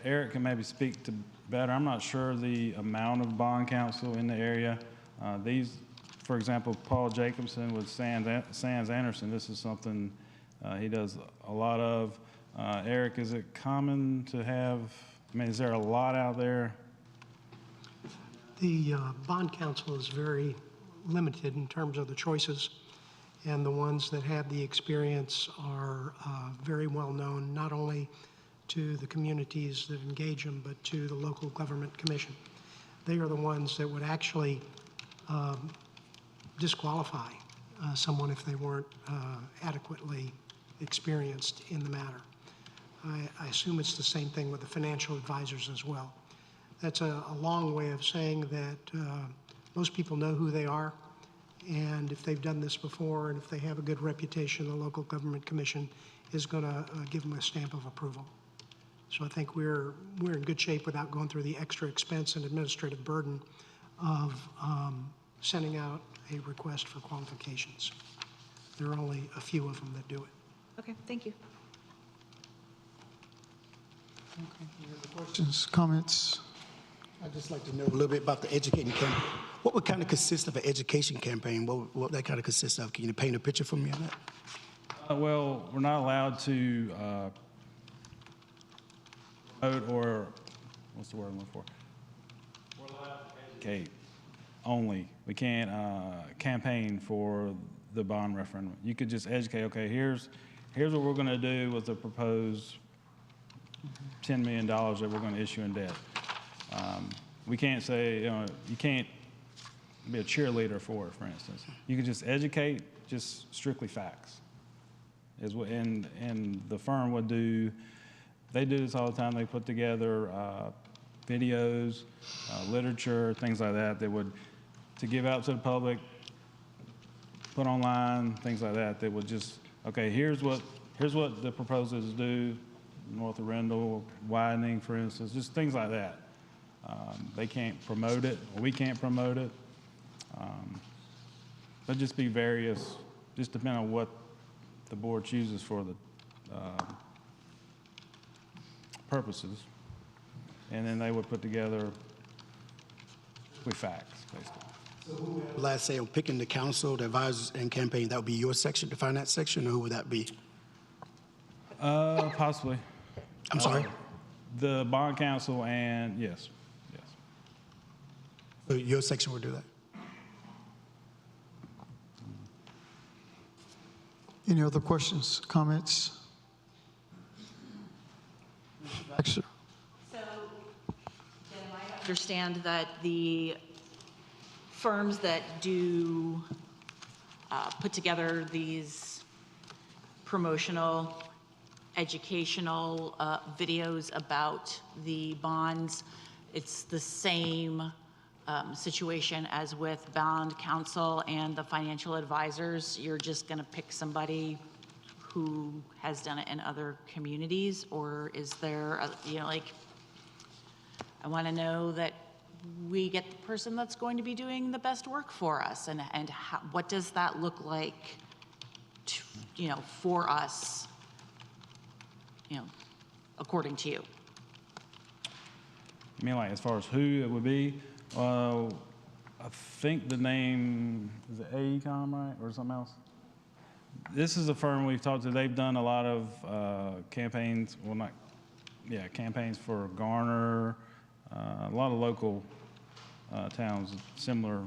Eric can maybe speak to better. I'm not sure the amount of bond counsel in the area. For example, Paul Jacobson with Sands Anderson, this is something he does a lot of. Eric, is it common to have, is there a lot out there? The bond counsel is very limited in terms of the choices, and the ones that have the experience are very well known, not only to the communities that engage them, but to the local government commission. They are the ones that would actually disqualify someone if they weren't adequately experienced in the matter. I assume it's the same thing with the financial advisors as well. That's a long way of saying that most people know who they are, and if they've done this before and if they have a good reputation, the local government commission is going to give them a stamp of approval. So I think we're in good shape without going through the extra expense and administrative burden of sending out a request for qualifications. There are only a few of them that do it. Okay, thank you. Questions, comments? I'd just like to know a little bit about the educating campaign. What would kind of consist of an education campaign? What would that kind of consist of? Can you paint a picture for me on that? Well, we're not allowed to promote or, what's the word I'm looking for? We're allowed to educate only. We can't campaign for the bond referendum. You could just educate, okay, here's what we're going to do with the proposed $10 million that we're going to issue in debt. We can't say, you can't be a cheerleader for it, for instance. You can just educate, just strictly facts. And the firm would do, they do this all the time. They put together videos, literature, things like that to give out to the public, put online, things like that. That would just, okay, here's what the proposals do, north of Rendell, widening, for instance, just things like that. They can't promote it, or we can't promote it. But just be various, just depending on what the board chooses for the purposes. And then they would put together with facts, basically. Last say on picking the council, the advisors, and campaign, that would be your section, the finance section, or who would that be? Possibly. I'm sorry? The bond council and, yes. So your section would do that? Any other questions, comments? Baxter? So, then I understand that the firms that do put together these promotional, educational videos about the bonds, it's the same situation as with bond counsel and the financial advisors. You're just going to pick somebody who has done it in other communities, or is there, I want to know that we get the person that's going to be doing the best work for us, and how, what does that look like, for us, according to you? I mean, like, as far as who it would be, I think the name, is it AECOM, right, or something else? This is a firm we've talked to. They've done a lot of campaigns, campaigns for Garner, a lot of local towns, similar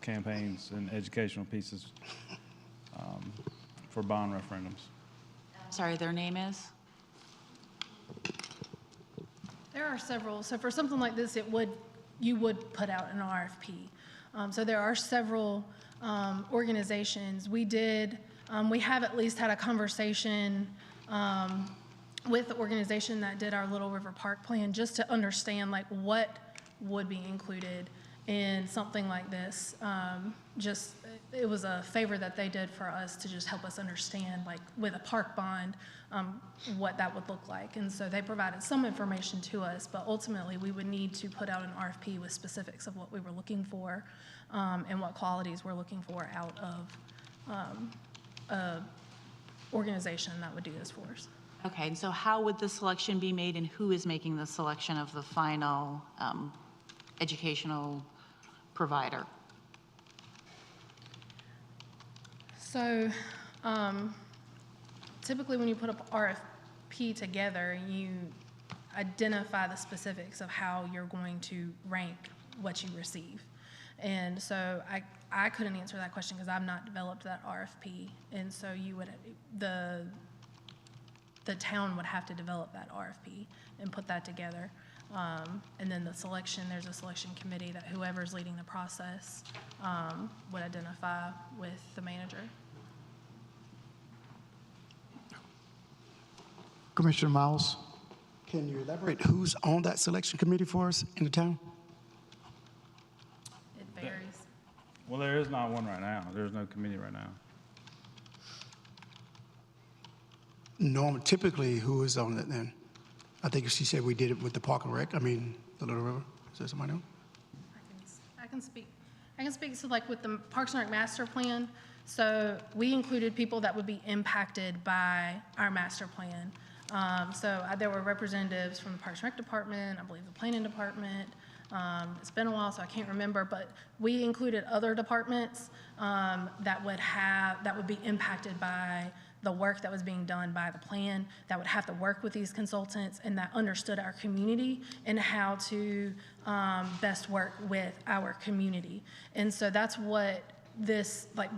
campaigns and educational pieces for bond referendums. Sorry, their name is? There are several. So for something like this, you would put out an RFP. So there are several organizations. We have at least had a conversation with the organization that did our Little River Park plan, just to understand what would be included in something like this. It was a favor that they did for us to just help us understand, with a park bond, what that would look like. And so they provided some information to us, but ultimately we would need to put out an RFP with specifics of what we were looking for and what qualities we're looking for out of an organization that would do this for us. Okay, and so how would the selection be made, and who is making the selection of the final educational provider? So typically when you put up RFP together, you identify the specifics of how you're going to rank what you receive. And so I couldn't answer that question because I've not developed that RFP. And so the town would have to develop that RFP and put that together. And then there's a selection committee that whoever's leading the process would identify with the manager. Commissioner Miles? Can you elaborate who's on that selection committee for us in the town? It varies. Well, there is not one right now. There's no committee right now. Typically, who is on it then? I think she said we did it with the Park and Rec. The Little River. Is there somebody else? I can speak to with the Parks and Rec master plan. So we included people that would be impacted by our master plan. There were representatives from the Parks and Rec department, I believe the planning department, It's been a while, so I can't remember, but we included other departments that would be impacted by the work that was being done by the plan, that would have to work with these consultants, and that understood our community and how to best work with our community. And so that's what this, like,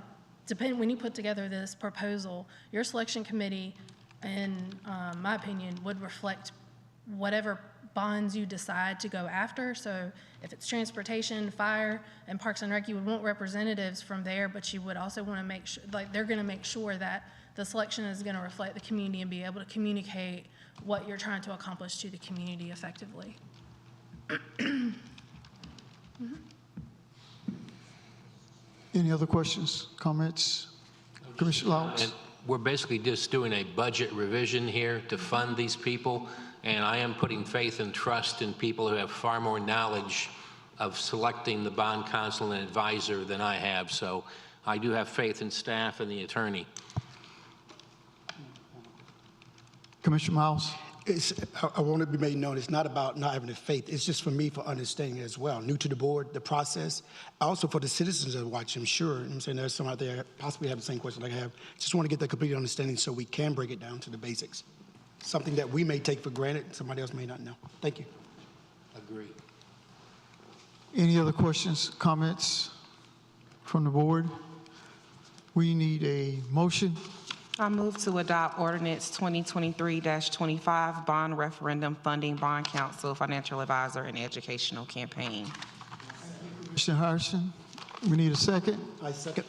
when you put together this proposal, your selection committee, in my opinion, would reflect whatever bonds you decide to go after. So if it's transportation, fire, and Parks and Rec, you would want representatives from there, but you would also want to make sure, like, they're going to make sure that the selection is going to reflect the community and be able to communicate what you're trying to accomplish to the community effectively. Any other questions, comments? Commissioner Laux? And we're basically just doing a budget revision here to fund these people, and I am putting faith and trust in people who have far more knowledge of selecting the bond counsel and advisor than I have, so I do have faith in staff and the attorney. Commissioner Miles? I want to be made known, it's not about not having the faith. It's just for me for understanding as well. New to the board, the process. Also for the citizens that watch, I'm sure. I'm saying there's some out there possibly have the same question like I have. Just want to get that complete understanding so we can break it down to the basics. Something that we may take for granted, somebody else may not know. Thank you. Agree. Any other questions, comments from the board? We need a motion. I move to adopt ordinance 2023-25, bond referendum funding bond council, financial advisor, and educational campaign. Commissioner Harrison, we need a second. I second.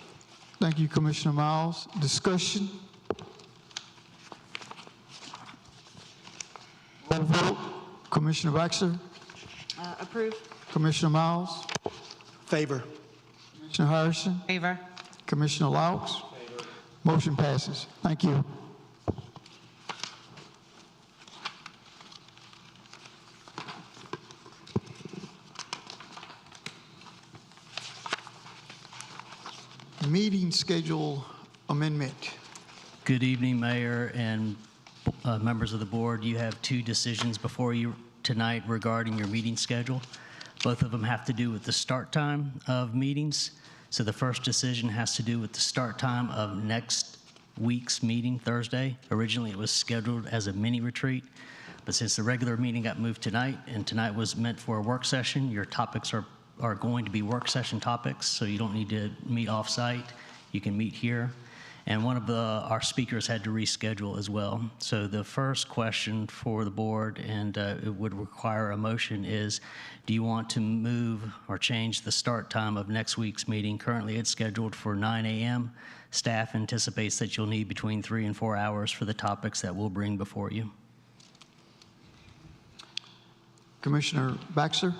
Thank you, Commissioner Miles. Discussion? Roll vote. Commissioner Baxter? Approve. Commissioner Miles? Favor. Commissioner Harrison? Favor. Commissioner Laux? Motion passes. Thank you. Meeting schedule amendment. Good evening, Mayor and members of the board. You have two decisions before you tonight regarding your meeting schedule. Both of them have to do with the start time of meetings. So the first decision has to do with the start time of next week's meeting, Thursday. Originally, it was scheduled as a mini retreat, but since the regular meeting got moved tonight, and tonight was meant for a work session, your topics are going to be work session topics, so you don't need to meet off-site. You can meet here. And one of our speakers had to reschedule as well. So the first question for the board, and it would require a motion, is do you want to move or change the start time of next week's meeting? Currently, it's scheduled for 9 a.m. Staff anticipates that you'll need between 3 and 4 hours for the topics that we'll bring before you. Commissioner Baxter?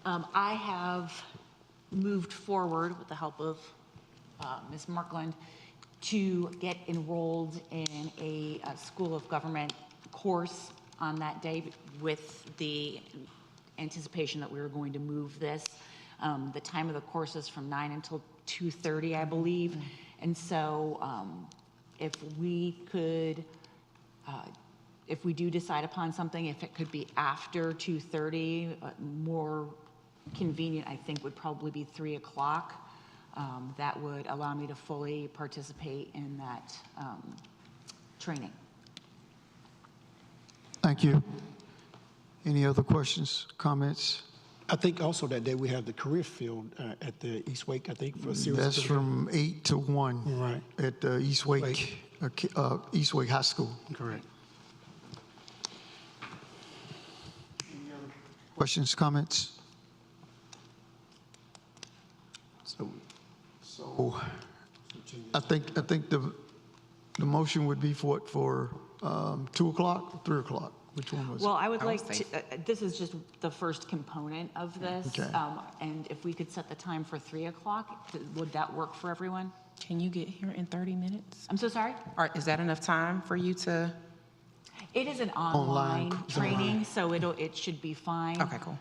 I have moved forward with the help of Ms. Markland to get enrolled in a School of Government course on that day with the anticipation that we were going to move this. The time of the course is from 9 until 2:30, I believe. And so if we could, if we do decide upon something, if it could be after 2:30, more convenient, I think, would probably be 3 o'clock. That would allow me to fully participate in that training. Thank you. Any other questions, comments? I think also that day we have the career field at the East Wake, I think, for a series. That's from 8 to 1. Right. At East Wake High School. Correct. Questions, comments? So I think the motion would be for 2 o'clock or 3 o'clock? Which one was it? Well, I would like to, this is just the first component of this. Okay. And if we could set the time for 3 o'clock, would that work for everyone? Can you get here in 30 minutes? I'm so sorry? Or is that enough time for you to? It is an online training, so it should be fine. Okay, cool.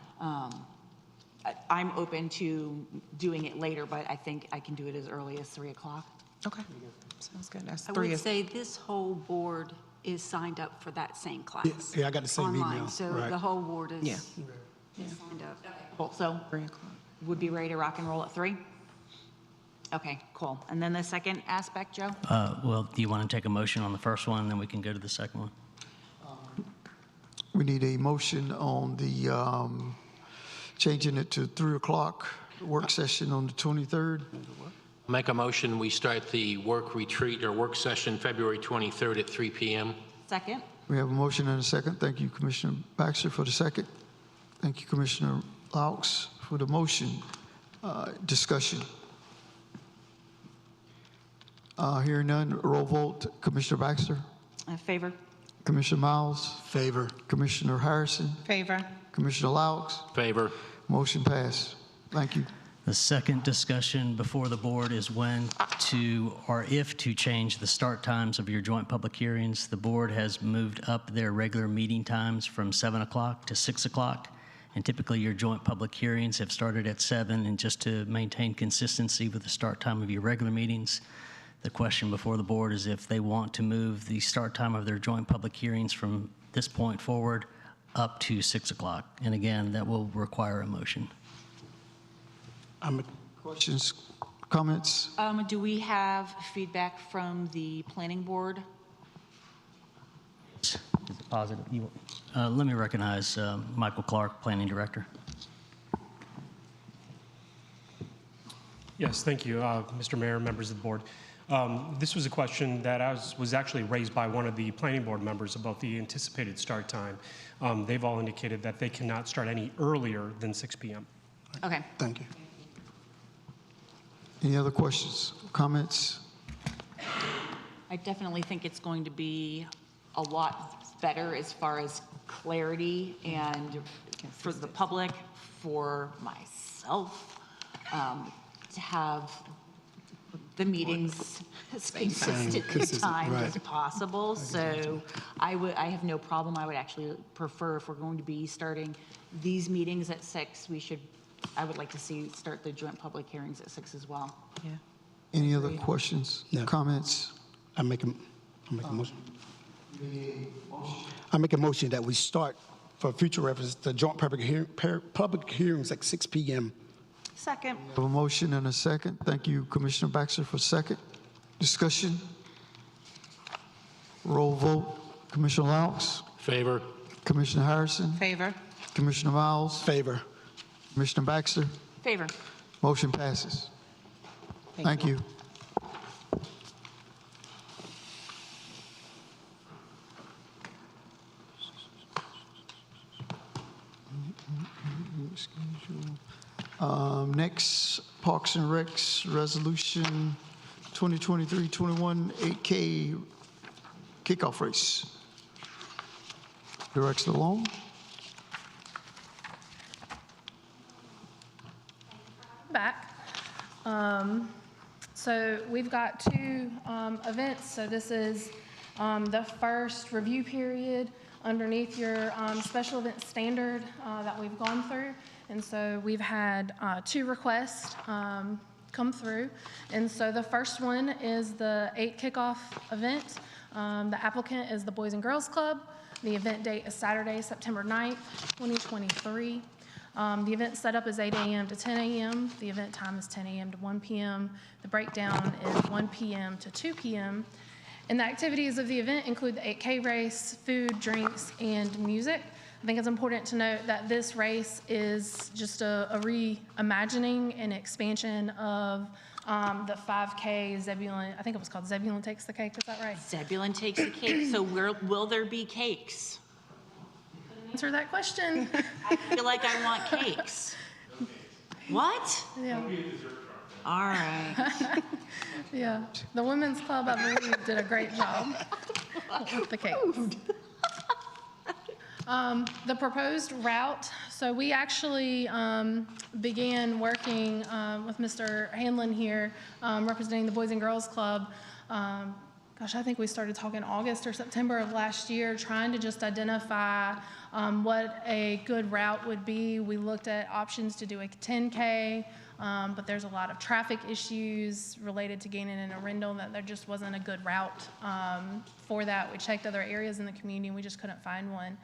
I'm open to doing it later, but I think I can do it as early as 3 o'clock. Okay, sounds good. That's I 3 would say this whole board is signed up for that same class. Yeah, I got the same online, email. so Right. the whole board is. Yeah. Signed up. Cool. So would be ready to rock and roll at 3? Okay, cool. And then the second aspect, Joe? Well, do you want to take a motion on the first one, and then we can go to the second one? We need a motion on the changing it to 3 o'clock work session on the 23rd. Make a motion, we start the work retreat or work session February 23rd at 3 p.m. Second? We have a motion and a second. Thank you, Commissioner Baxter, for the second. Thank you, Commissioner Laux, for the motion. Discussion. Hearing none, roll vote. Commissioner Baxter? Favor? Commissioner Miles? Favor. Commissioner Harrison? Favor. Commissioner Laux? Favor. Motion passed. Thank you. The second discussion before the board is when to, or if to, change the start times of your joint public hearings. The board has moved up their regular meeting times from 7 o'clock to 6 o'clock. And typically your joint public hearings have started at 7, and just to maintain consistency with the start time of your regular meetings, the question before the board is if they want to move the start time of their joint public hearings from this point forward up to 6 o'clock. And again, that will require a motion. Questions, comments? Do we have feedback from the planning board? Is it positive? Let me recognize Michael Clark, Planning Director. Yes, thank you, Mr. Mayor, members of the board. This was a question that was actually raised by one of the planning board members about the anticipated start time. They've all indicated that they cannot start any earlier than 6 p.m. Okay. Thank you. Any other questions, comments? I definitely think it's going to be a lot better as far as clarity and for the public, for myself, to have the meetings as consistent time as possible. So I have no problem. I would actually prefer, if we're going to be starting these meetings at 6, I would like to start the joint public hearings at 6 as well. Yeah. Any other questions, No. comments? I make a motion. I make a motion that we start, for future reference, the joint public hearings at 6 p.m. Second. We have a motion and a second. Thank you, Commissioner Baxter, for second. Discussion. Roll vote. Commissioner Laux? Favor. Commissioner Harrison? Favor. Commissioner Miles? Favor. Commissioner Baxter? Favor. Motion passes. Thank you. Next, Parks and Recs Resolution 2023-21 8K kickoff race. Director Long. Back. So we've got 2 events. So this is the first review period underneath your special event standard that we've gone through. And so we've had 2 requests come through. And so the first one is the 8 kickoff event. The applicant is the Boys and Girls Club. The event date is Saturday, September 9th, 2023. The event setup is 8 a.m. to 10 a.m. The event time is 10 a.m. to 1 p.m. The breakdown is 1 p.m. to 2 p.m. And the activities of the event include the 8K race, food, drinks, and music. I think it's important to note that this race is just a reimagining and expansion of the 5K Zebulon. I think it was called Zebulon Takes the Cake. Is that right? Zebulon Takes the Cake. So will there be cakes? Answer that question. I feel like I want cakes. What? Yeah. All right. Yeah. The Women's Club, I believe, did a great job with the cake. The proposed route, so we actually began working with Mr. Hanlon here, representing the Boys and Girls Club. Gosh, I think we started talking August or September of last year, trying to just identify what a good route would be. We looked at options to do a 10K, but there's a lot of traffic issues related to Gannon and Arundel that there just wasn't a good route for that. We checked other areas in the community and we just couldn't find one.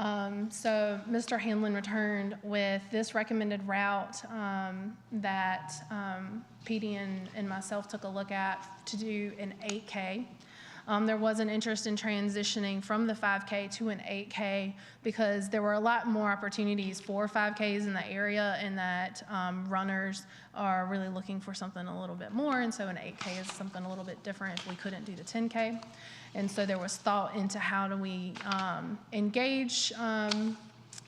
So Mr. Hanlon returned with this recommended route that PD and myself took a look at to do an 8K. There was an interest in transitioning from the 5K to an 8K because there were a lot more opportunities for 5Ks in the area, and that runners are really looking for something a little bit more, and so an 8K is something a little bit different if we couldn't do the 10K. And so there was thought into how do we engage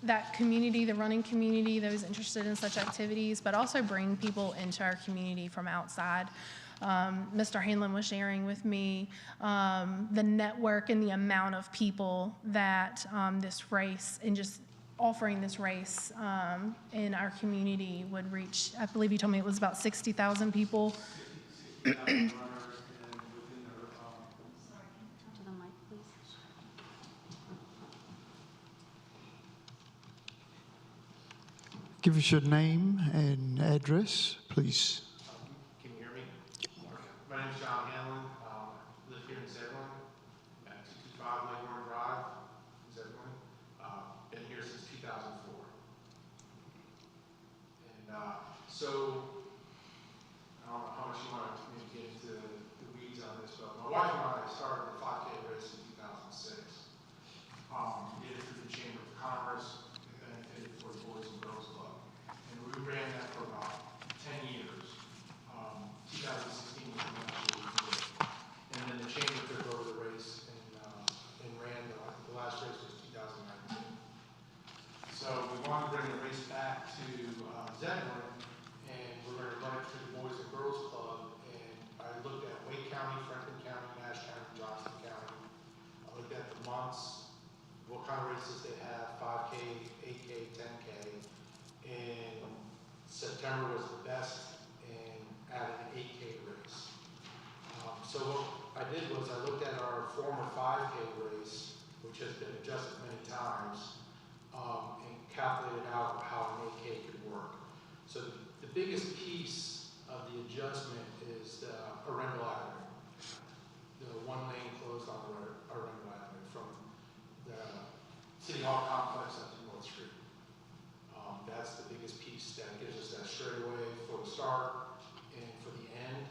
that community, the running community, those interested in such activities, but also bring people into our community from outside. Mr. Hanlon was sharing with me the network and the amount of people that this race and just offering this race in our community would reach. I believe you told me it was about 60,000 people. Give us your name and address, please. Can you hear me? My name is John Hanlon. Live here in Zebulon at 225 Leghorn Drive, Zebulon. Been here since 2004. And so, I don't know how much you want me to get into the weeds on this, but my wife and I started the 5K race in 2006. We did it through the Chamber of Commerce. It benefited for the Boys and Girls Club. And we ran that for about 10 years. 2016 was when actually we did it. And then the Chamber took over the race and ran, the last race was 2019. So we wanted to bring the race back to Zebulon, and we're going to run it through the Boys and Girls Club. And I looked at Wake County, Franklin County, Nash County, Johnson County. I looked at the months, what kind of races they have, 5K, 8K, 10K. And September was the best and added an 8K race. So what I did was I looked at our former 5K race, which has been adjusted many times, and calculated out how an 8K could work. So the biggest piece of the adjustment is the Arundel Avenue, the one lane closed on Arundel Avenue from the City Hall complex up to North Street. That's the biggest piece that gives us that straightaway for the start and for the end.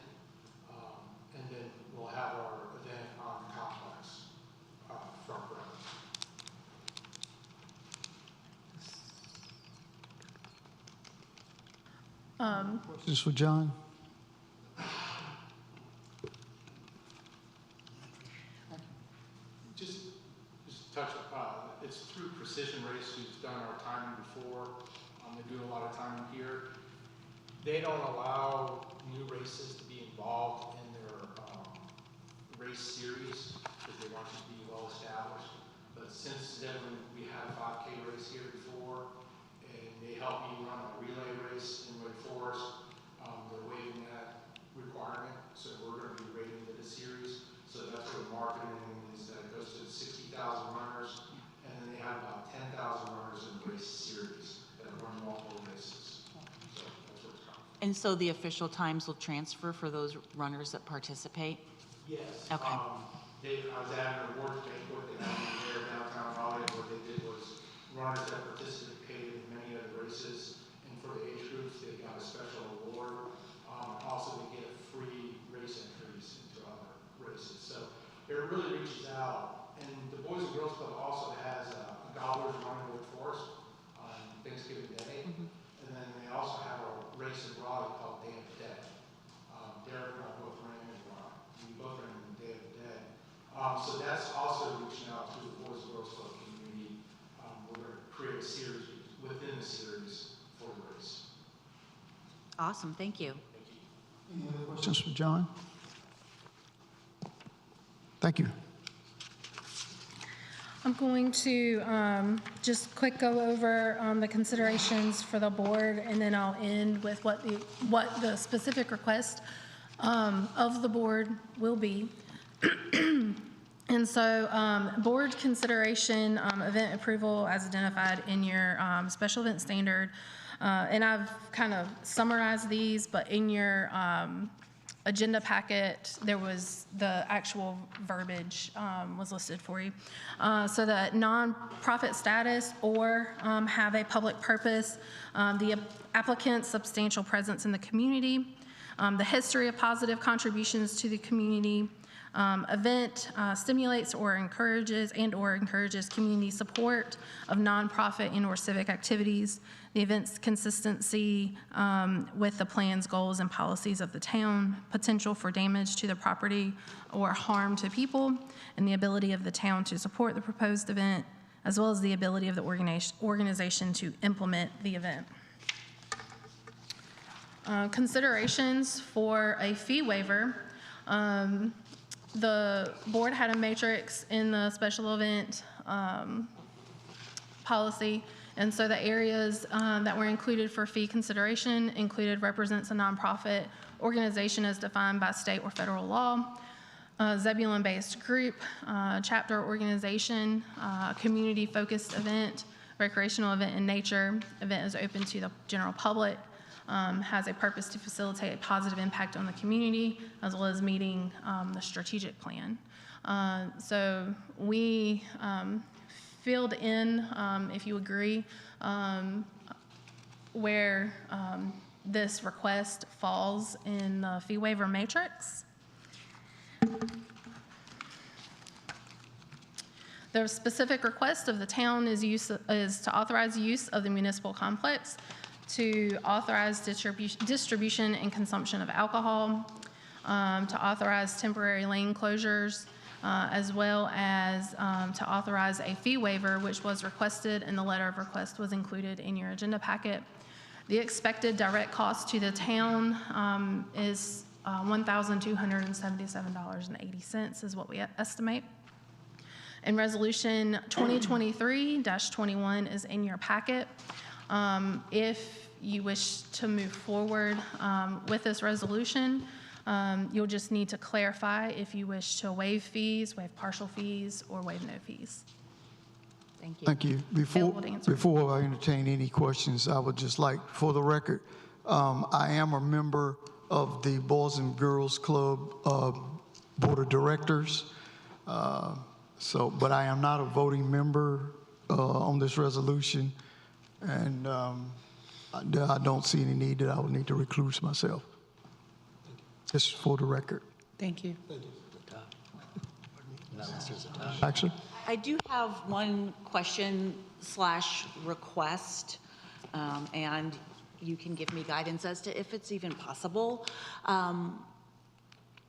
And then we'll have our event on the complex front row. Questions for John? Just touch, it's through Precision Race, who's done our timing before. They do a lot of timing here. They don't allow new races to be involved in their race series because they want you to be well established. But since then, we had a 5K race here before, and they helped me run a relay race in Wake Forest. They're waiving that requirement, so we're going to be rating it a series. So that's what the marketing is, that it goes to 60,000 runners, and then they have about 10,000 runners in the race series that run multiple races. So that's where it's coming from. And so the official times will transfer for those runners that participate? Yes. Okay. I was at an awards banquet they had there downtown Raleigh. What they did was runners that participated in many of the races, and for the age groups, they got a special award. Also, they get free race entries into other races. So it really reaches out. And the Boys and Girls Club also has a Gobblers Run in Wake Forest on Thanksgiving Day. And then they also have a race in Raleigh called Day of the Dead. Derek and I both ran in Raleigh. We both ran in Day of the Dead. So that's also reaching out to the Boys and Girls Club community. We're going to create a series within the series for the race. Awesome, thank you. Any other questions for John? Thank you. I'm going to just quick go over the considerations for the board, and then I'll end with what the specific request of the board will be. And so board consideration, event approval as identified in your special event standard. And I've kind of summarized these, but in your agenda packet, there was the actual verbiage was listed for you. So the nonprofit status or have a public purpose, the applicant's substantial presence in the community, the history of positive contributions to the community, event stimulates or encourages community support of nonprofit and or civic activities, the event's consistency with the plans, goals, and policies of the town, potential for damage to the property or harm to people, and the ability of the town to support the proposed event, as well as the ability of the organization to implement the event. Considerations for a fee waiver. The board had a matrix in the special event policy, and so the areas that were included for fee consideration included represents a nonprofit organization as defined by state or federal law, Zebulon-based group, chapter organization, community-focused event, recreational event in nature, event is open to the general public, has a purpose to facilitate a positive impact on the community, as well as meeting the strategic plan. So we filled in, if you agree, where this request falls in the fee waiver matrix. The specific request of the town is to authorize use of the municipal complex, to authorize distribution and consumption of alcohol, to authorize temporary lane closures, as well as to authorize a fee waiver, which was requested, and the letter of request was included in your agenda packet. The expected direct cost to the town is $1,277.80 is what we estimate. And resolution 2023-21 is in your packet. If you wish to move forward with this resolution, you'll just need to clarify if you wish to waive fees, waive partial fees, or waive no fees. Thank you. Thank you. Before I entertain any questions, I would just like, for the record, I am a member of the Boys and Girls Club Board of Directors. But I am not a voting member on this resolution, and I don't see any need that I would need to recluse myself. Just for the record. Thank you. Actually, I do have one question/request, and you can give me guidance as to if it's even possible. I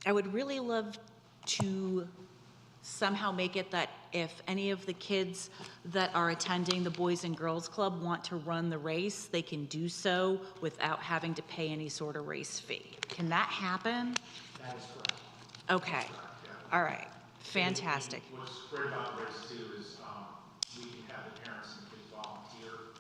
would really love to somehow make it that if any of the kids that are attending the Boys and Girls Club want to run the race, they can do so without having to pay any sort of race fee. Can that happen? That is correct. Okay. All right. Fantastic. What's great about the race too is we can have the parents and kids volunteer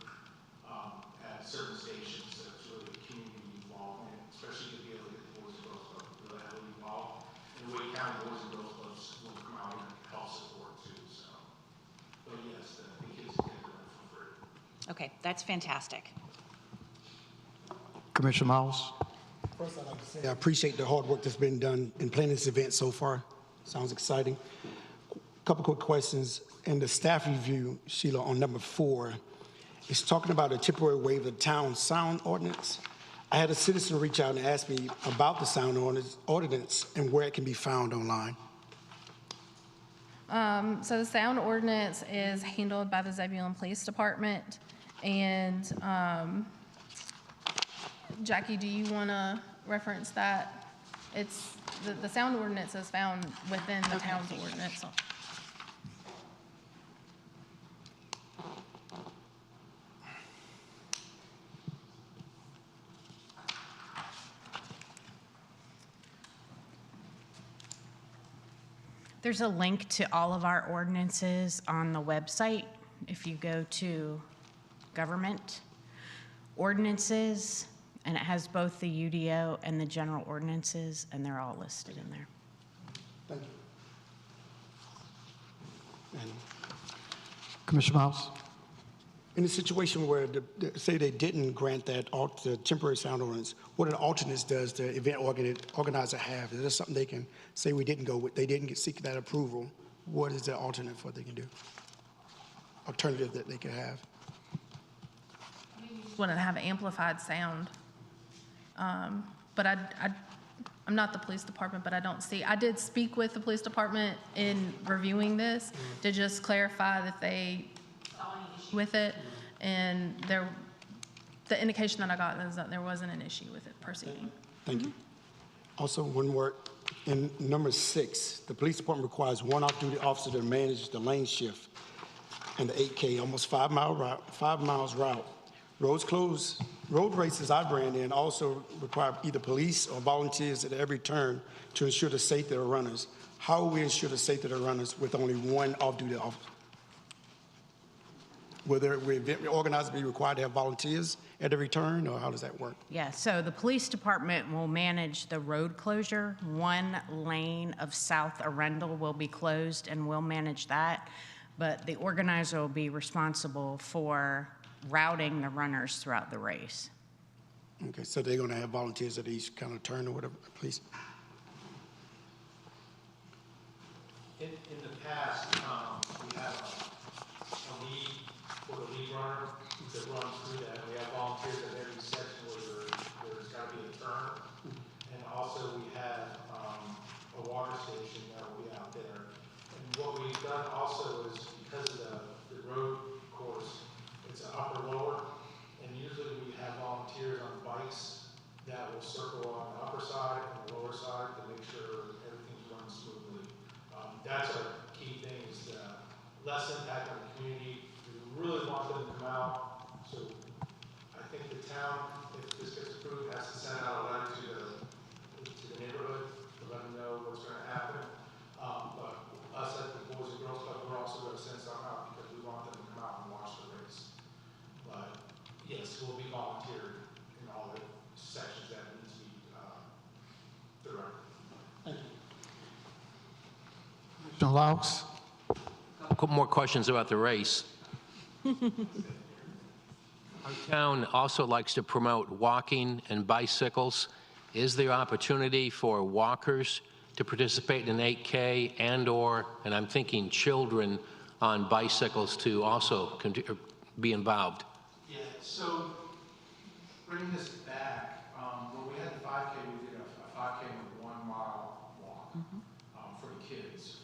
at certain stations, so it's really the community involvement, especially to be able to get the Boys and Girls Club really heavily involved. And the Wake County Boys and Girls Clubs will come out and help support too. So, but yes, the kids can get it for free. Okay, that's fantastic. Commissioner Miles. First, I'd like to say I appreciate the hard work that's been done in planning this event so far. Sounds exciting. Couple quick questions. In the staff review, Sheila, on number 4, it's talking about a temporary waiver of the town sound ordinance. I had a citizen reach out and ask me about the sound ordinance and where it can be found online. So the sound ordinance is handled by the Zebulon Police Department, and Jackie, do you want to reference that? It's, the sound ordinance is found within the town's ordinance. There's a link to all of our ordinances on the website. If you go to government ordinances, and it has both the UDO and the general ordinances, and they're all listed in there. Thank you. Commissioner Miles. In a situation where, say they didn't grant that the temporary sound ordinance, what an alternates does the event organizer have? Is there something they can say we didn't go with, they didn't seek that approval? What is the alternate for what they can do? Alternative that they could have? Wouldn't have amplified sound. But I'm not the police department, but I don't see, I did speak with the police department in reviewing this to just clarify that they saw an issue with it, and the indication that I got is that there wasn't an issue with it proceeding. Thank you. Also, one word, in number 6, the police department requires one off-duty officer to manage the lane shift and the 8K, almost 5 miles route. Roads closed. Road races I've ran in also require either police or volunteers at every turn to ensure the safety of the runners. How will we ensure the safety of the runners with only one off-duty officer? Will the event organizer be required to have volunteers at every turn, or how does that work? Yeah, so the police department will manage the road closure. One lane of South Arundel will be closed, and we'll manage that. But the organizer will be responsible for routing the runners throughout the race. Okay, so they're going to have volunteers at each kind of turn or whatever, please? In the past, we have a lead for the lead runner that runs through that. We have volunteers at every section where there's got to be a turn. And also we have a water station that will be out there. And what we've done also is, because of the road course, it's an upper-lower, and usually we have volunteers on bikes that will circle on the upper side and the lower side to make sure everything's running smoothly. That's our key thing, is less impact on the community. We really want them to come out. So I think the town, if this gets approved, has to send out a letter to the neighborhood to let them know what's going to happen. But us at the Boys and Girls Club, we're also going to send something out because we want them to come out and watch the race. But yes, we'll be volunteered in all the sections that need to be directed. Thank you. Commissioner Laux? A couple more questions about the race. Our town also likes to promote walking and bicycles. Is there opportunity for walkers to participate in 8K and I'm thinking children on bicycles to also be involved? Yeah, so bringing this back, when we had the 5K, we did a 5K with 1 mile walk for the kids.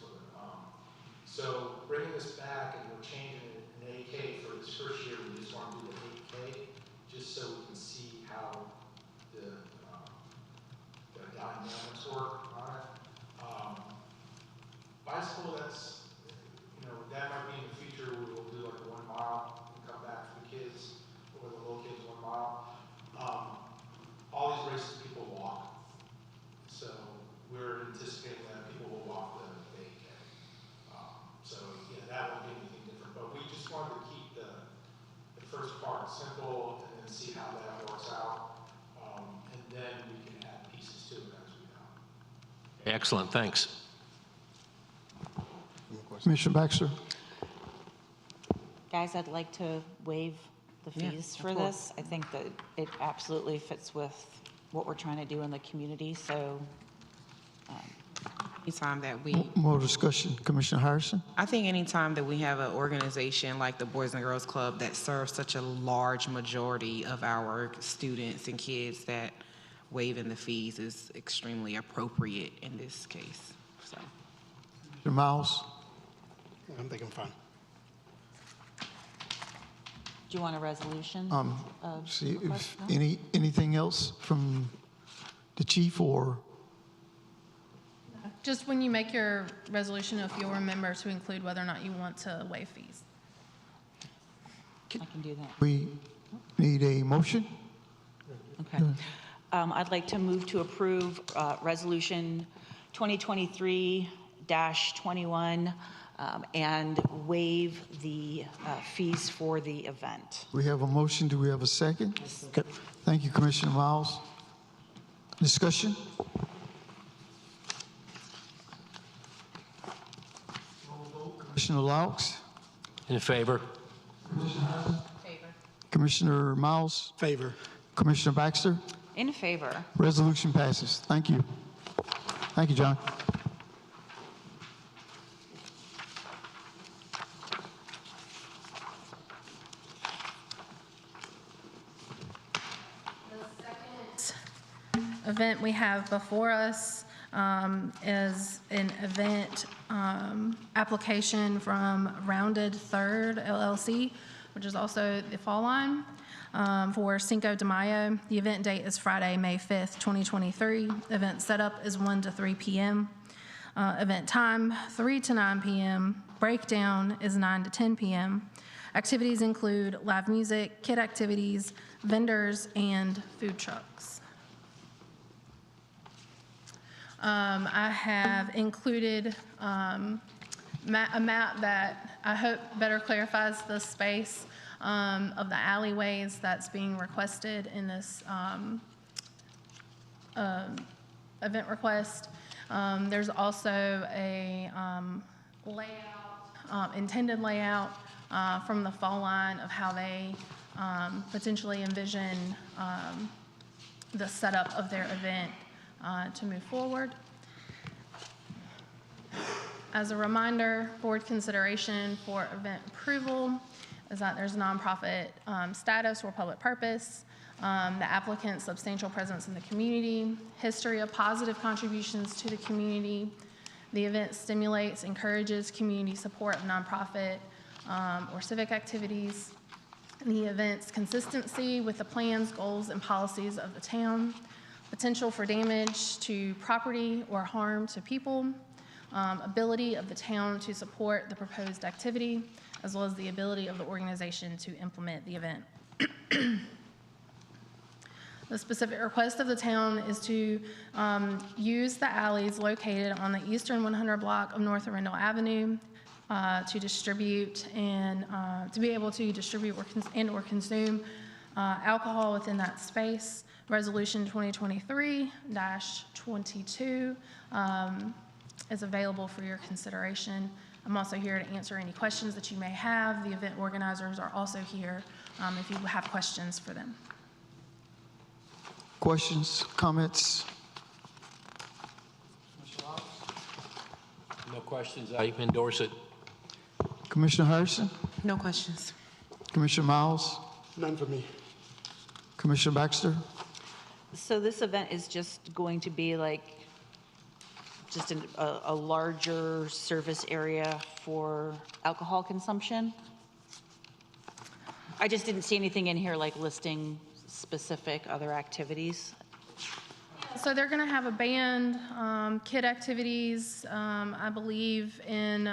So bringing this back, and we're changing it in 8K for this first year, we just want to do the 8K just so we can see how the dynamics work on it. Bicycle, that's, that might be in the future. We will do like 1 mile and come back for the kids, or the little kids 1 mile. All these races people walk, so we're anticipating that people will walk the 8K. So yeah, that won't be anything different, but we just wanted to keep the first part simple and then see how that works out, and then we can add pieces to it as we go. Excellent, thanks. Commissioner Baxter? Guys, I'd like to waive the fees for this. I think that it absolutely fits with what we're trying to do in the community, so. Anytime that we, More discussion. Commissioner Harrison? I think anytime that we have an organization like the Boys and Girls Club that serves such a large majority of our students and kids, that waiving the fees is extremely appropriate in this case, so. Commissioner Miles? I'm thinking fine. Do you want a resolution? See request? if No? anything else from the chief or? Just when you make your resolution, if you'll remember to include whether or not you want to waive fees. I can do that. We need a motion? Okay. I'd like to move to approve Resolution 2023-21 and waive the fees for the event. We have a motion. Do we have a second? Okay. Thank you, Commissioner Miles. Discussion? Commissioner Laux? In favor? Commissioner Miles? Favor. Commissioner Baxter? In favor. Resolution passes. Thank you. Thank you, John. Event we have before us is an event application from Rounded Third LLC, which is also the Fall Line, for Cinco de Mayo. The event date is Friday, May 5th, 2023. Event setup is 1 to 3 p.m. Event time, 3 to 9 p.m. Breakdown is 9 to 10 p.m. Activities include live music, kid activities, vendors, and food trucks. I have included a map that I hope better clarifies the space of the alleyways that's being requested in this event request. There's also a layout, intended layout from the Fall Line of how they potentially envision the setup of their event to move forward. As a reminder, board consideration for event approval is that there's nonprofit status or public purpose, the applicant's substantial presence in the community, history of positive contributions to the community. The event stimulates, encourages community support of nonprofit or civic activities. The event's consistency with the plans, goals, and policies of the town. Potential for damage to property or harm to people, ability of the town to support the proposed activity, as well as the ability of the organization to implement the event. The specific request of the town is to use the alleys located on the eastern 100 block of North Arundel Avenue to distribute and to be able to distribute or consume alcohol within that space. Resolution 2023-22 is available for your consideration. I'm also here to answer any questions that you may have. The event organizers are also here if you have questions for them. Questions, comments? No questions. I endorse it. Commissioner Harrison? No questions. Commissioner Miles? None for me. Commissioner Baxter? So this event is just going to be like just a larger service area for alcohol consumption? I just didn't see anything in here like listing specific other activities. So they're going to have a band, kid activities. I believe in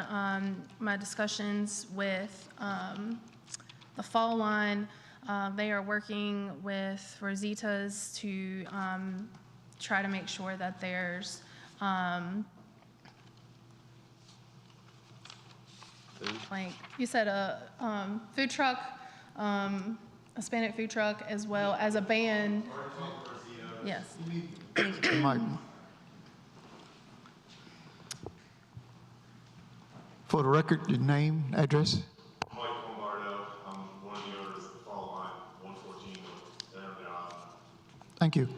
my discussions with the Fall Line, they are working with Rosita's to try to make sure that there's like you said, a food truck, a Hispanic food truck, as well as a band. Yes. Mike. For the record, your name, address? Mike Lombardo, I'm one of the owners of the Fall Line, 114 Drive. Thank you.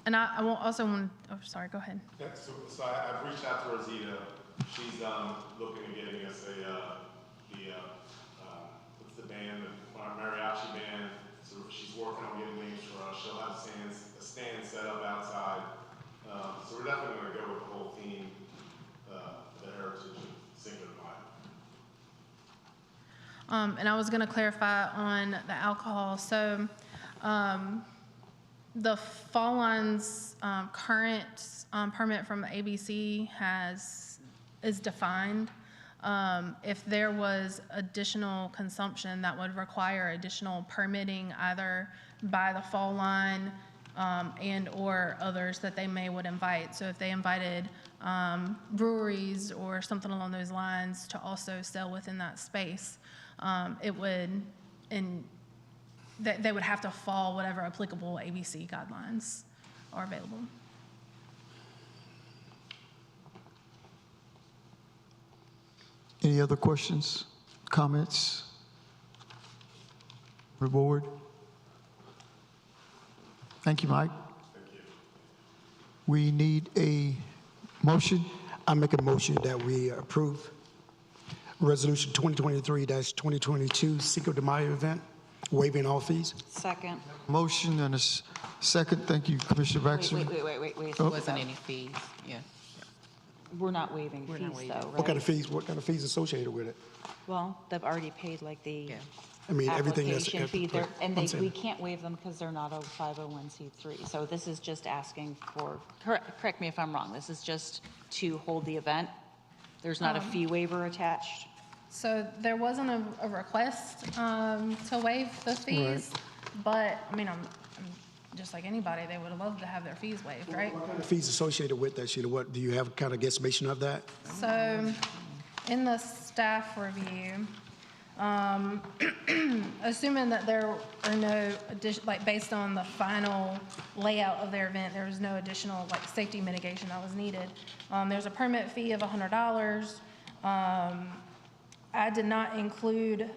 And I will also want. Oh, sorry. Go ahead. Yeah, so I've reached out to Rosita. She's looking at getting us what's the band, the mariachi band. So she's working on getting names for us. She'll have a stand set up outside. So we're definitely going to go with the whole theme, the heritage and Cinco de Mayo. And I was going to clarify on the alcohol. So the Fall Line's current permit from the ABC is defined. If there was additional consumption, that would require additional permitting either by the Fall Line and or others that they would invite. So if they invited breweries or something along those lines to also sell within that space, it would, and they would have to follow whatever applicable ABC guidelines are available. Any other questions, comments? The board? Thank you, Mike. We need a motion. I make a motion that we approve Resolution 2023-2022 Cinco de Mayo event, waiving all fees. Second. Motion and a second. Thank you, Commissioner Baxter. Wait. There wasn't any fees, yeah. We're not waiving We're not fees, waiving. though, What kind right? What kind of fees associated with it? Well, they've already paid like the I mean, everything that's application fee there, and I'm saying- we can't waive them because they're not a 501c3. So this is just asking for, correct me if I'm wrong, this is just to hold the event? There's not a fee waiver attached? So there wasn't a request to waive the fees, but, I mean, I'm just like anybody, they would love to have their fees waived, right? What kind of fees associated with that, Sheila? What, do you have kind of guesstimation of that? So in the staff review, assuming that there are no addition, like based on the final layout of their event, there was no additional like safety mitigation that was needed. There's a permit fee of $100. I did not include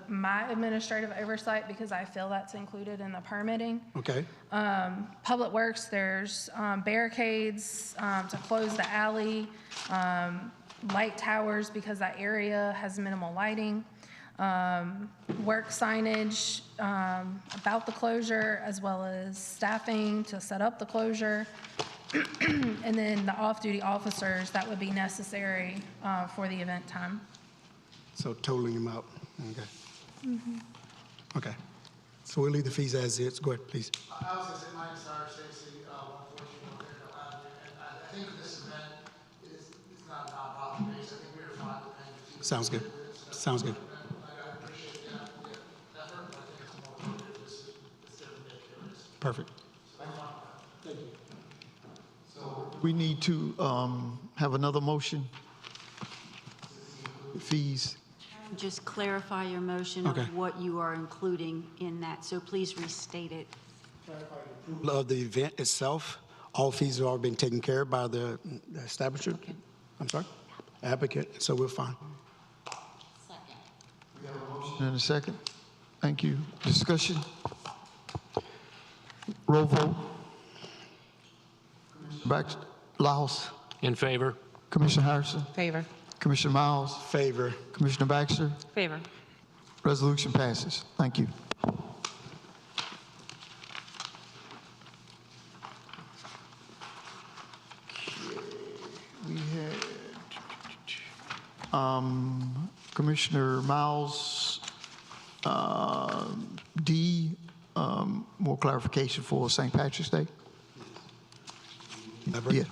my administrative oversight because I feel that's included in the permitting. Okay. Public Works, there's barricades to close the alley, light towers because that area has minimal lighting, work signage about the closure, as well as staffing to set up the closure, and then the off-duty officers that would be necessary for the event time. So totaling them out, okay. Okay. So we'll leave the fees as is. Go ahead, please. I was going to say, Mike Starr, Stacy, 114 Hill Avenue, and I think this event is not nonprofit based. I think we are fine with paying the fees. Sounds good. Sounds good. I appreciate the effort, but I think it's more appropriate if this is ridiculous. Perfect. Thank you. We need to have another motion. Fees. Just clarify your motion Okay. of what you are including in that, so please restate it. Of the event itself, all fees have already been taken care of by the establishment. I'm sorry? Applicant, so we're fine. And a second. Thank you. Discussion. Roll vote. Baxter, Laos. In favor? Commissioner Harrison. Favor. Commissioner Miles. Favor. Commissioner Baxter. Favor. Resolution passes. Thank you. We had Commissioner Miles, D, more clarification for St. Patrick's Day. Yeah.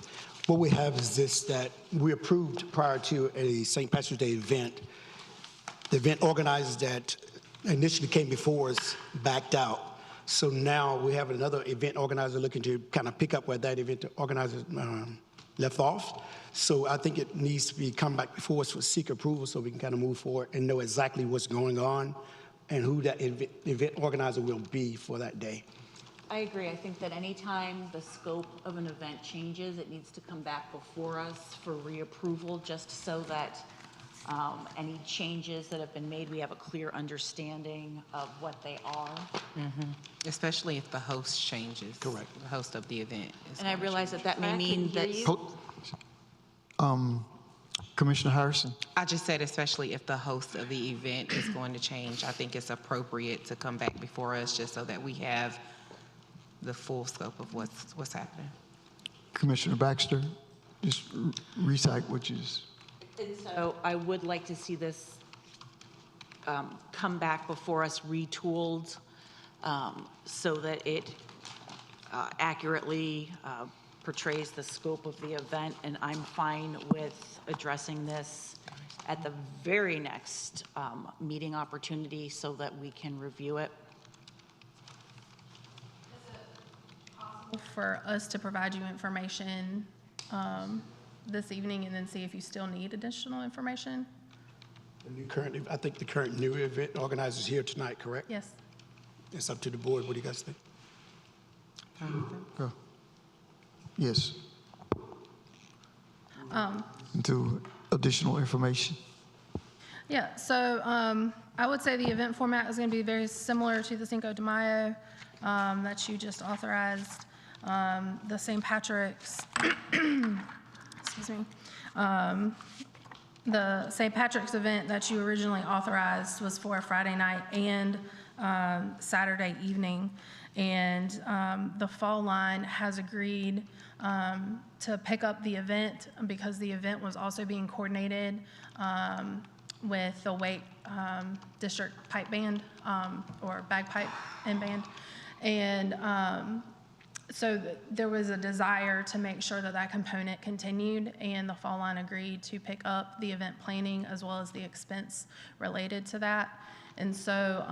What we have is this, that we approved prior to a St. Patrick's Day event. The event organizers that initially came before us backed out. So now we have another event organizer looking to kind of pick up where that event organizer left off. So I think it needs to be come back before us for seek approval so we can kind of move forward and know exactly what's going on and who that event organizer will be for that day. I agree. I think that anytime the scope of an event changes, it needs to come back before us for reapproval, just so that any changes that have been made, we have a clear understanding of what they are. Especially if the host changes. Correct. The host of the event. And I realize that that may mean that. Commissioner Harrison. I just said especially if the host of the event is going to change, I think it's appropriate to come back before us just so that we have the full scope of what's happening. Commissioner Baxter, just recite what you just. And so I would like to see this come back before us retooled so that it accurately portrays the scope of the event, and I'm fine with addressing this at the very next meeting opportunity so that we can review it. For us to provide you information this evening and then see if you still need additional information? I think the current new event organizer is here tonight, correct? Yes. It's up to the board. What do you guys think? Go. Yes. Into additional information. Yeah, so I would say the event format is going to be very similar to the Cinco de Mayo that you just authorized. The St. Patrick's, excuse me, the St. Patrick's event that you originally authorized was for a Friday night and Saturday evening. And the Fall Line has agreed to pick up the event because the event was also being coordinated with the Wake District Pipe Band or Bagpipe and Band. And so there was a desire to make sure that that component continued, and the Fall Line agreed to pick up the event planning as well as the expense related to that. And so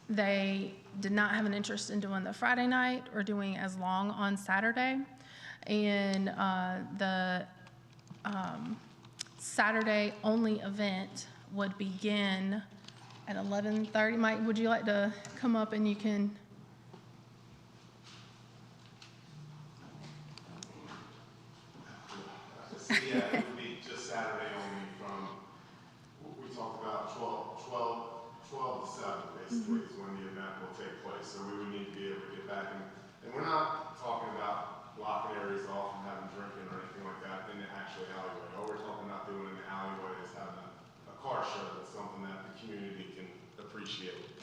they did not have an interest in doing the Friday night or doing as long on Saturday. And the Saturday only event would begin at 11:30. Mike, would you like to come up and you can? Yeah, it would be just Saturday only from, we talked about 12 to 7 basically is when the event will take place. So we would need to be able to get back and we're not talking about blocking areas off and having drinking or anything like that in the actual alleyway. All we're talking about doing in the alleyway is having a car show. That's something that the community can appreciate.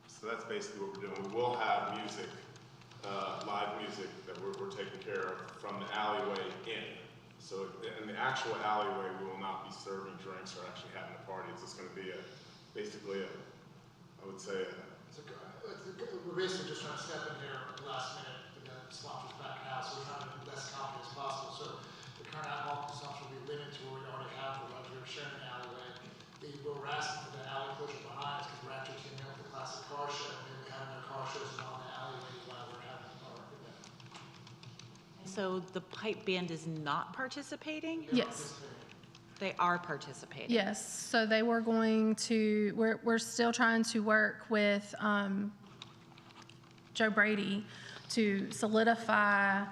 So that's basically what we're doing. We will have music, live music that we're taking care of from the alleyway in. So in the actual alleyway, we will not be serving drinks or actually having a party. It's just going to be basically I would say We're basically just trying to step in here at the last minute and then sponsors back out, so we're trying to be less complicated as possible. So the current alcohol consumption will be limited to where we already have the luxury of sharing an alleyway. What we're asking for the alley closure behind is because we're actually teaming up with the classic car show, and then we're having our car shows along the alleyway while we're having our event. So the pipe band is not participating? Yes. They are participating? Yes, so they were going to, we're still trying to work with Joe Brady to solidify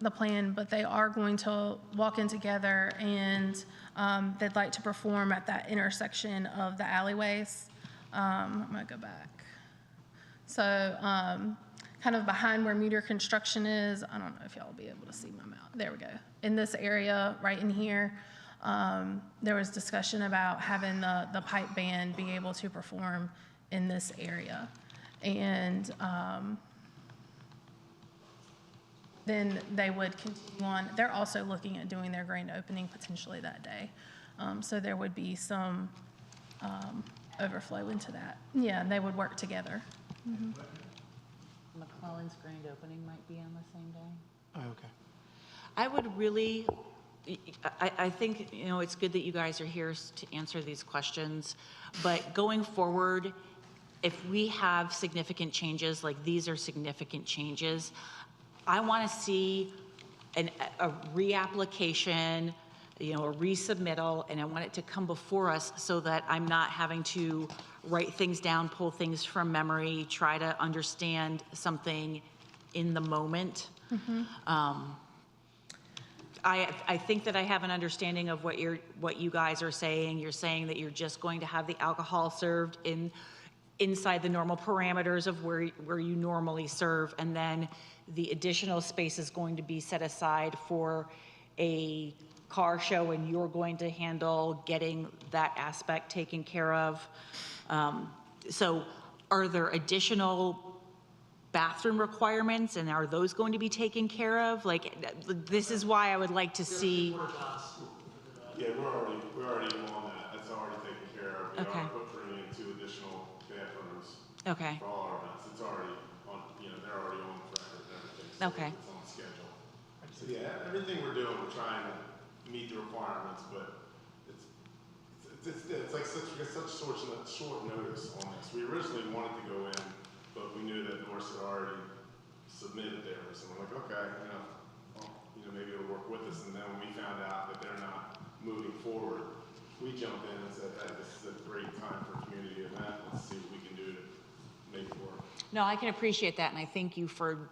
the plan, but they are going to walk in together and they'd like to perform at that intersection of the alleyways. I'm gonna go back. So kind of behind where Meteor Construction is, I don't know if y'all will be able to see my mouth. There we go. In this area, right in here, there was discussion about having the pipe band be able to perform in this area. And then they would continue on. They're also looking at doing their grand opening potentially that day. So there would be some overflow into that. Yeah, they would work together. Mm-hmm. McClellan's grand opening might be on the same day. Oh, okay. I would really, I think, you know, it's good that you guys are here to answer these questions, but going forward, if we have significant changes, like these are significant changes, I want to see a reapplication, you know, a resubmittal, and I want it to come before us so that I'm not having to write things down, pull things from memory, try to understand something in the moment. Mm-hmm. I think that I have an understanding of what you guys are saying. You're saying that you're just going to have the alcohol served inside the normal parameters of where you normally serve, and then the additional space is going to be set aside for a car show, and you're going to handle getting that aspect taken care of. So are there additional bathroom requirements, and are those going to be taken care of? Like, this is why I would like to see. Yeah, we're already on that. That's already taken care of. We Okay. are putting in 2 additional bathrooms Okay. for all our events. It's already on, you know, they're already on the record and everything. So Okay. it's on schedule. So yeah, everything we're doing, we're trying to meet the requirements, but it's like such short notice on this. We originally wanted to go in, but we knew that Norse had already submitted theirs, and we're like, okay, well, maybe it'll work with us. And then when we found out that they're not moving forward, we jumped in and said, hey, this is a great time for a community event. Let's see what we can do to make it work. No, I can appreciate that, and I thank you for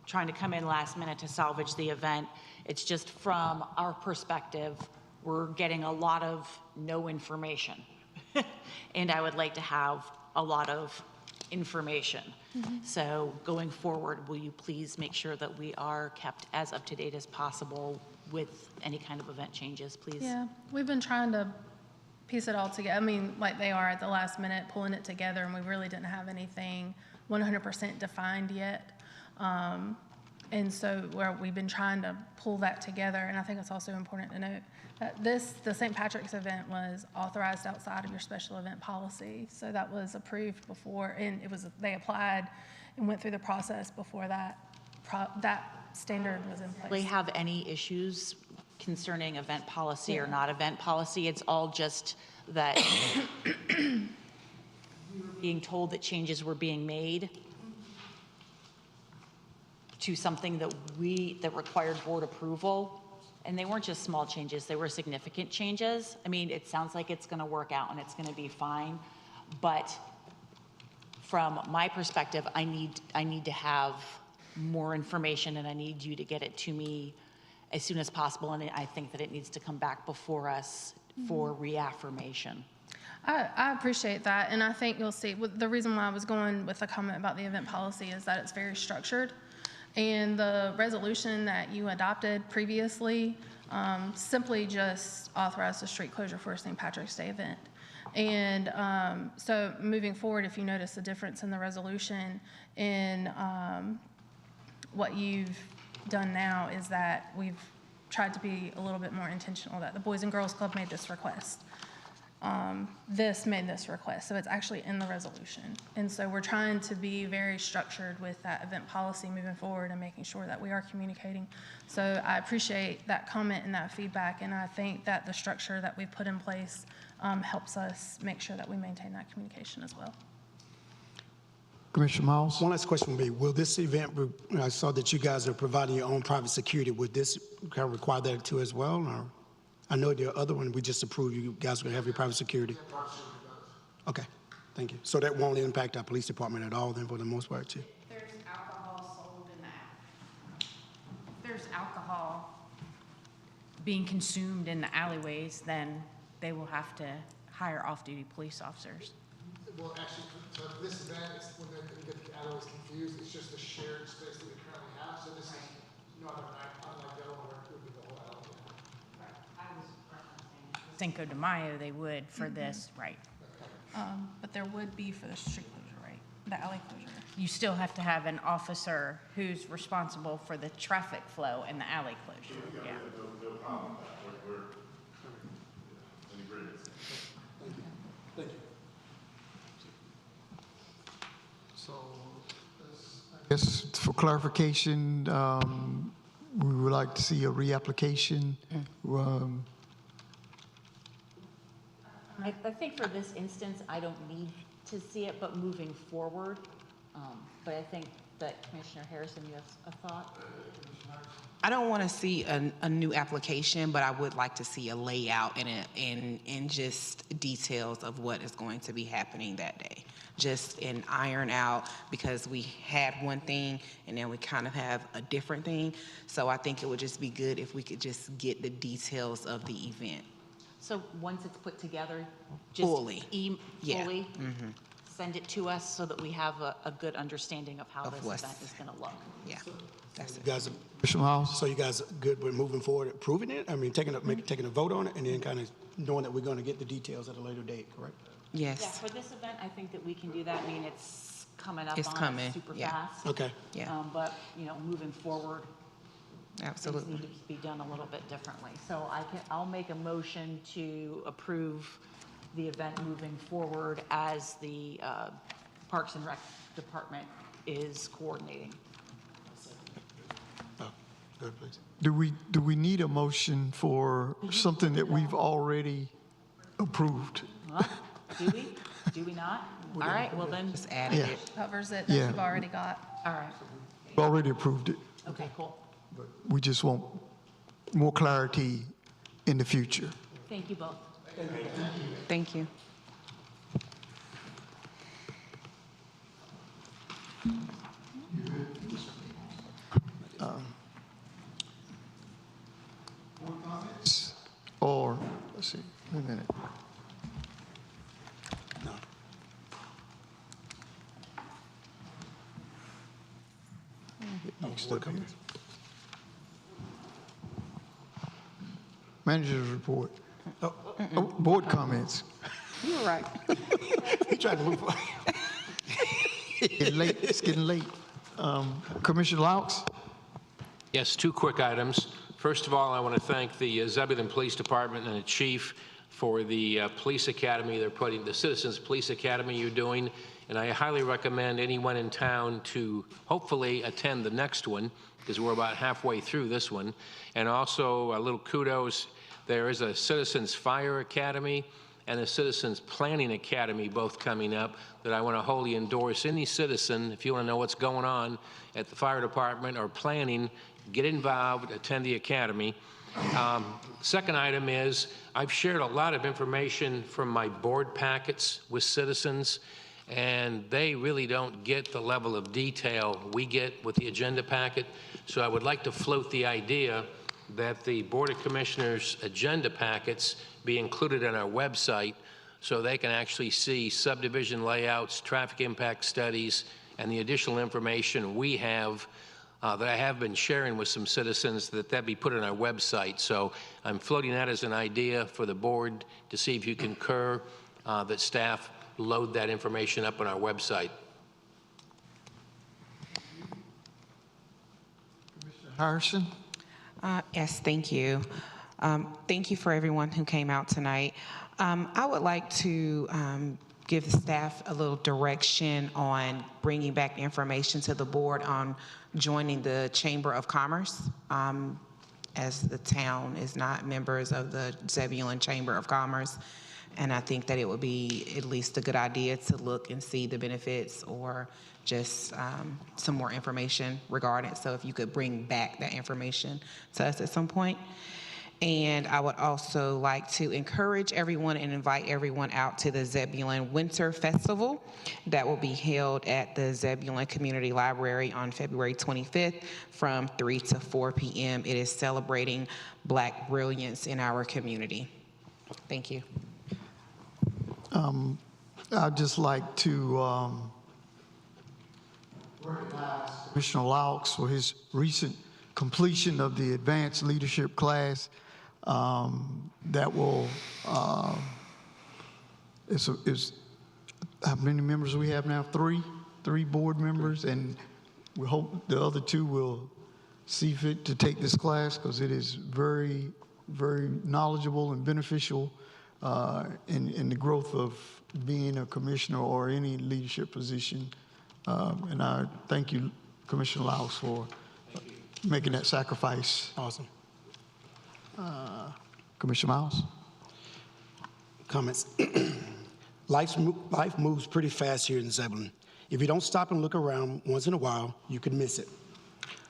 trying to come in last minute to salvage the event. It's just from our perspective, we're getting a lot of no information. And I would like to have a lot of information. So going forward, will you please make sure that we are kept as up to date as possible with any kind of event changes, please? Yeah, we've been trying to piece it all together. I mean, like they are at the last minute, pulling it together, and we really didn't have anything 100% defined yet. And so we've been trying to pull that together, and I think it's also important to note that the St. Patrick's event was authorized outside of your special event policy. So that was approved before, and they applied and went through the process before that standard was in place. Do they have any issues concerning event policy or not event policy? It's all just that we were being told that changes were being made to something that required board approval. And they weren't just small changes, they were significant changes. I mean, it sounds like it's gonna work out and it's gonna be fine. But from my perspective, I need to have more information, and I need you to get it to me as soon as possible. And I think that it needs to come back before us for reaffirmation. I appreciate that, and I think you'll see, the reason why I was going with the comment about the event policy is that it's very structured. And the resolution that you adopted previously simply just authorized a street closure for a St. Patrick's Day event. And so moving forward, if you notice the difference in the resolution in what you've done now is that we've tried to be a little bit more intentional, that the Boys and Girls Club made this request. This made this request, so it's actually in the resolution. And so we're trying to be very structured with that event policy moving forward and making sure that we are communicating. So I appreciate that comment and that feedback, and I think that the structure that we've put in place helps us make sure that we maintain that communication as well. Commissioner Miles? One last question would be, will this event, I saw that you guys are providing your own private security. Would this kind of require that too as well? Or? I know the other one we just approved, you guys are going to have your private security. Okay, thank you. So that won't impact our police department at all then for the most part too? There's alcohol sold in that. There's alcohol being consumed in the alleyways, then they will have to hire off-duty police officers. Well, actually, so this event, when they get the alleyways confused, it's just a shared space that we currently have. So this is not unlike the other one where it would be the whole alleyway. Cinco de Mayo, they would for this, right? But there would be for the street closure, right? The alley closure. You still have to have an officer who's responsible for the traffic flow and the alley closure, yeah. No problem with that. We're in agreement. Thank you. So, I guess for clarification, we would like to see a reapplication. I think for this instance, I don't need to see it, but moving forward, but I think that Commissioner Harrison, you have a thought? I don't want to see a new application, but I would like to see a layout and just details of what is going to be happening that day. Just an iron out, because we had one thing and then we kind of have a different thing. So I think it would just be good if we could just get the details of the event. So once it's put together, just Fully. Yeah. fully send it to us so that we have a good understanding of how Of this what's- event is going to look. Yeah, that's You it. guys, Commissioner Miles? so you guys are good with moving forward, approving it? I mean, taking a vote on it and then kind of knowing that we're going to get the details at a later date, correct? Yeah, Yes. for this event, I think that we can do that. I mean, it's coming up It's on coming, us super yeah. fast. Okay. Yeah. But, moving forward, Absolutely. things need to be done a little bit differently. So I'll make a motion to approve the event moving forward as the Parks and Rec Department is coordinating. Oh, good, please. Do we need a motion for something that we've already approved? Huh? Do we? Do we not? All right, well then, Just added Yeah. it. Covers it that Yeah. you've already got. all right. We've already approved it. Okay, cool. We just want more clarity in the future. Thank you both. Thank you. Or Let's see, wait a minute. Mixed up here. Manager's report. Board comments. You're right. He tried to look for Getting late, it's getting late. Commissioner Laux? Yes, two quick items. First of all, I want to thank the Zebulon Police Department and the chief for the police academy they're putting, the Citizens Police Academy you're doing, and I highly recommend anyone in town to hopefully attend the next one, because we're about halfway through this one. And also a little kudos, there is a Citizens Fire Academy and a Citizens Planning Academy both coming up that I want to wholly endorse. Any citizen, if you want to know what's going on at the fire department or planning, get involved, attend the academy. Second item is I've shared a lot of information from my board packets with citizens, and they really don't get the level of detail we get with the agenda packet. So I would like to float the idea that the Board of Commissioners agenda packets be included on our website so they can actually see subdivision layouts, traffic impact studies, and the additional information we have that I have been sharing with some citizens, that be put on our website. So I'm floating that as an idea for the board to see if you concur that staff load that information up on our website. Commissioner Harrison? Yes, thank you. Thank you for everyone who came out tonight. I would like to give the staff a little direction on bringing back information to the board on joining the Chamber of Commerce, as the town is not members of the Zebulon Chamber of Commerce. And I think that it would be at least a good idea to look and see the benefits or just some more information regarding it. So if you could bring back that information to us at some point. And I would also like to encourage everyone and invite everyone out to the Zebulon Winter Festival that will be held at the Zebulon Community Library on February 25th from 3 to 4 p.m. It is celebrating Black brilliance in our community. Thank you. I'd just like to recognize Commissioner Laux for his recent completion of the advanced leadership class. That will, is how many members we have now? Three board members, and we hope the other two will see fit to take this class because it is very, very knowledgeable and beneficial in the growth of being a commissioner or any leadership position. And I thank you, Commissioner Laux, for making that sacrifice. Awesome. Commissioner Miles? Comments. Life moves pretty fast here in Zebulon. If you don't stop and look around once in a while, you could miss it.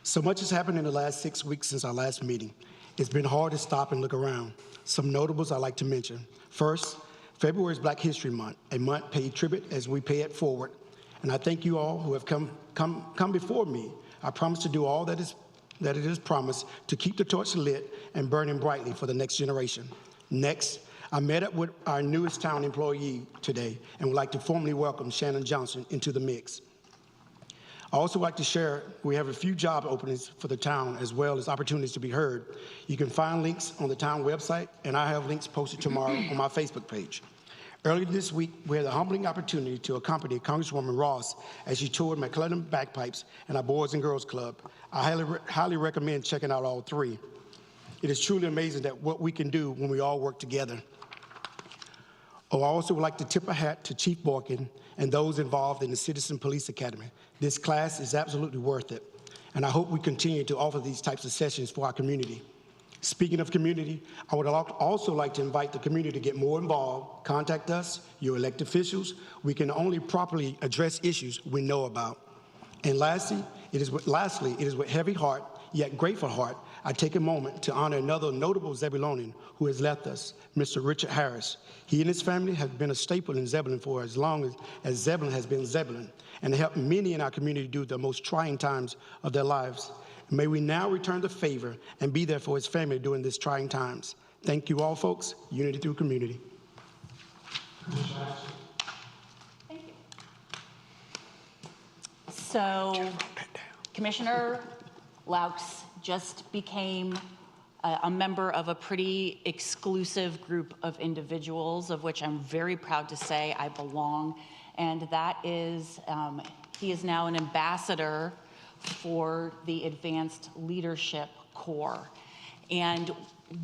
So much has happened in the last 6 weeks since our last meeting. It's been hard to stop and look around. Some notables I'd like to mention. First, February is Black History Month, a month paid tribute as we pay it forward. And I thank you all who have come before me. I promise to do all that it is promised to keep the torch lit and burning brightly for the next generation. Next, I met up with our newest town employee today and would like to formally welcome Shannon Johnson into the mix. I also like to share, we have a few job openings for the town as well as opportunities to be heard. You can find links on the town website, and I have links posted tomorrow on my Facebook page. Earlier this week, we had the humbling opportunity to accompany Congresswoman Ross as she toured McClellan Bagpipes and our Boys and Girls Club. I highly recommend checking out all three. It is truly amazing that what we can do when we all work together. Oh, I also would like to tip a hat to Chief Borkin and those involved in the Citizen Police Academy. This class is absolutely worth it, and I hope we continue to offer these types of sessions for our community. Speaking of community, I would also like to invite the community to get more involved. Contact us, your elected officials. We can only properly address issues we know about. And lastly, it is with heavy heart, yet grateful heart, I take a moment to honor another notable Zebulonian who has left us, Mr. Richard Harris. He and his family have been a staple in Zebulon for as long as Zebulon has been Zebulon, and helped many in our community do the most trying times of their lives. May we now return the favor and be there for his family during these trying times. Thank you all, folks. Unity through community. So Commissioner Laux just became a member of a pretty exclusive group of individuals, of which I'm very proud to say I belong. And that is, he is now an ambassador for the Advanced Leadership Corps. And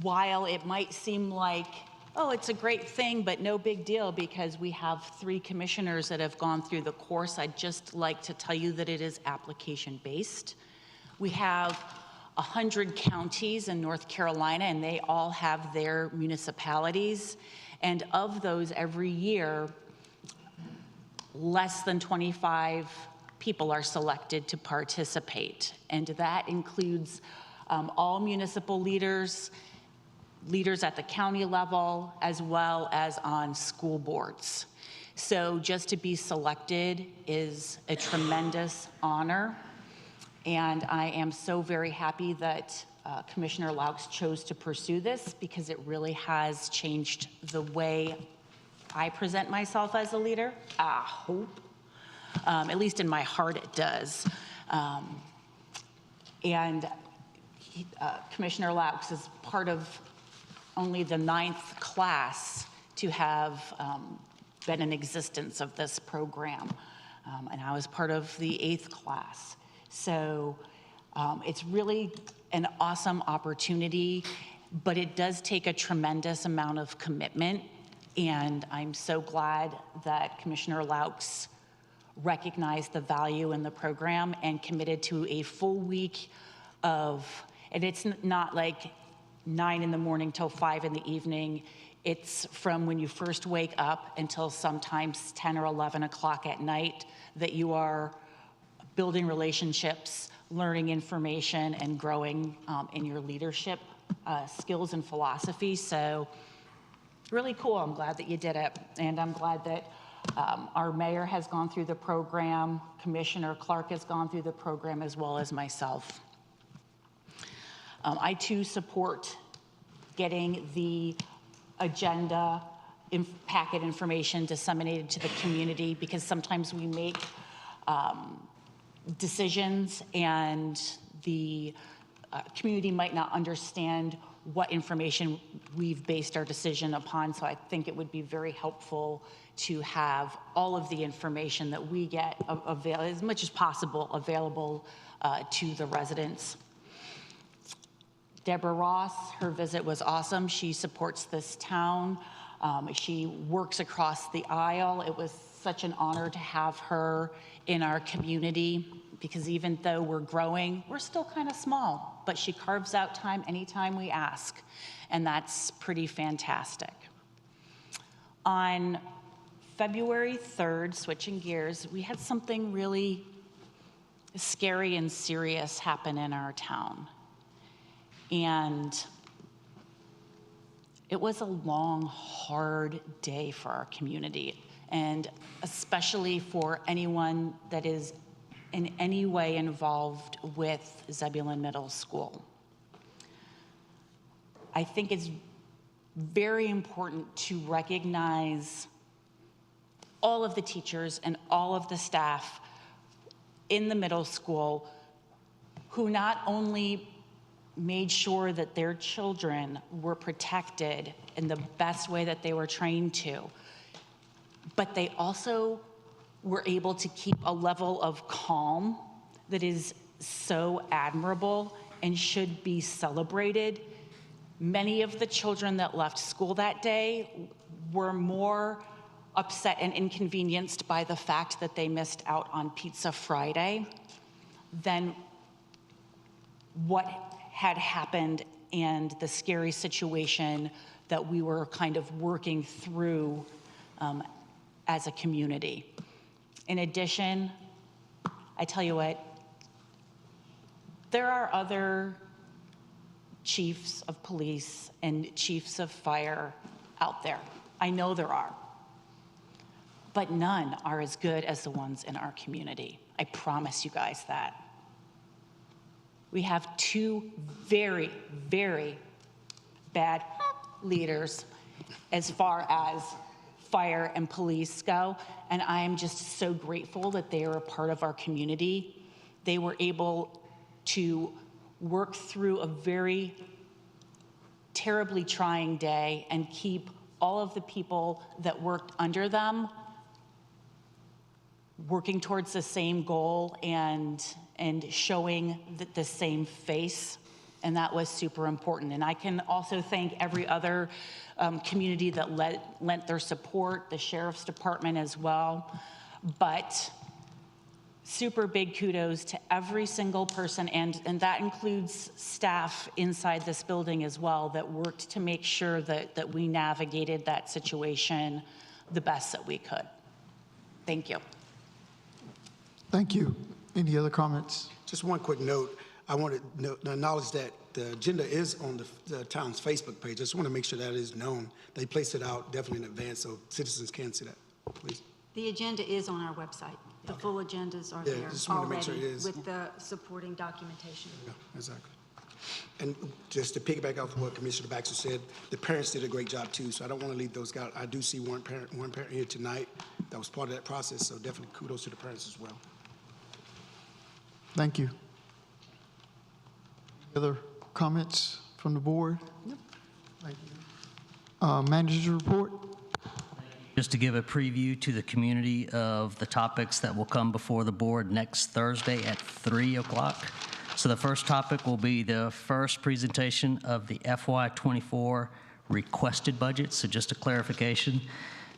while it might seem like, oh, it's a great thing, but no big deal because we have 3 commissioners that have gone through the course, I'd just like to tell you that it is application-based. We have 100 counties in North Carolina, and they all have their municipalities. And of those, every year, less than 25 people are selected to participate. And that includes all municipal leaders, leaders at the county level, as well as on school boards. So just to be selected is a tremendous honor. And I am so very happy that Commissioner Laux chose to pursue this because it really has changed the way I present myself as a leader. I hope. At least in my heart it does. Commissioner Laux is part of only the 9th class to have been in existence of this program. And I was part of the 8th class. So it's really an awesome opportunity, but it does take a tremendous amount of commitment. And I'm so glad that Commissioner Laux recognized the value in the program and committed to a full week of, and it's not like 9 in the morning till 5 in the evening. It's from when you first wake up until sometimes 10 or 11 o'clock at night that you are building relationships, learning information, and growing in your leadership skills and philosophy. So really cool. I'm glad that you did it. And I'm glad that our mayor has gone through the program, Commissioner Clark has gone through the program, as well as myself. I too support getting the agenda packet information disseminated to the community because sometimes we make decisions and the community might not understand what information we've based our decision upon. So I think it would be very helpful to have all of the information that we get as much as possible available to the residents. Deborah Ross, her visit was awesome. She supports this town. She works across the aisle. It was such an honor to have her in our community because even though we're growing, we're still kind of small, but she carves out time anytime we ask, and that's pretty fantastic. On February 3rd, switching gears, we had something really scary and serious happen in our town. And it was a long, hard day for our community, and especially for anyone that is in any way involved with Zebulon Middle School. I think it's very important to recognize all of the teachers and all of the staff in the middle school who not only made sure that their children were protected in the best way that they were trained to, but they also were able to keep a level of calm that is so admirable and should be celebrated. Many of the children that left school that day were more upset and inconvenienced by the fact that they missed out on Pizza Friday than what had happened and the scary situation that we were kind of working through as a community. In addition, I tell you what, there are other chiefs of police and chiefs of fire out there. I know there are. But none are as good as the ones in our community. I promise you guys that. We have 2 very, very bad leaders as far as fire and police go, and I am just so grateful that they are a part of our community. They were able to work through a very terribly trying day and keep all of the people that worked under them working towards the same goal and showing the same face, and that was super important. And I can also thank every other community that lent their support, the Sheriff's Department as well. But super big kudos to every single person, and that includes staff inside this building as well that worked to make sure that we navigated that situation the best that we could. Thank you. Thank you. Any other comments? Just one quick note. I want to acknowledge that the agenda is on the town's Facebook page. I just want to make sure that is known. They placed it out definitely in advance so citizens can see that, please. The agenda is on our website. The full agendas are Yeah, there just wanna make sure already it is. with the supporting documentation. Yeah, exactly. And just to piggyback off of what Commissioner Baxter said, the parents did a great job too, so I don't want to leave those guys. I do see one parent here tonight that was part of that process, so definitely kudos to the parents as well. Thank you. Other comments from the board? Nope. Thank you. Manager's report? Just to give a preview to the community of the topics that will come before the board next Thursday at 3 o'clock. So the first topic will be the first presentation of the FY24 requested budget. So just a clarification,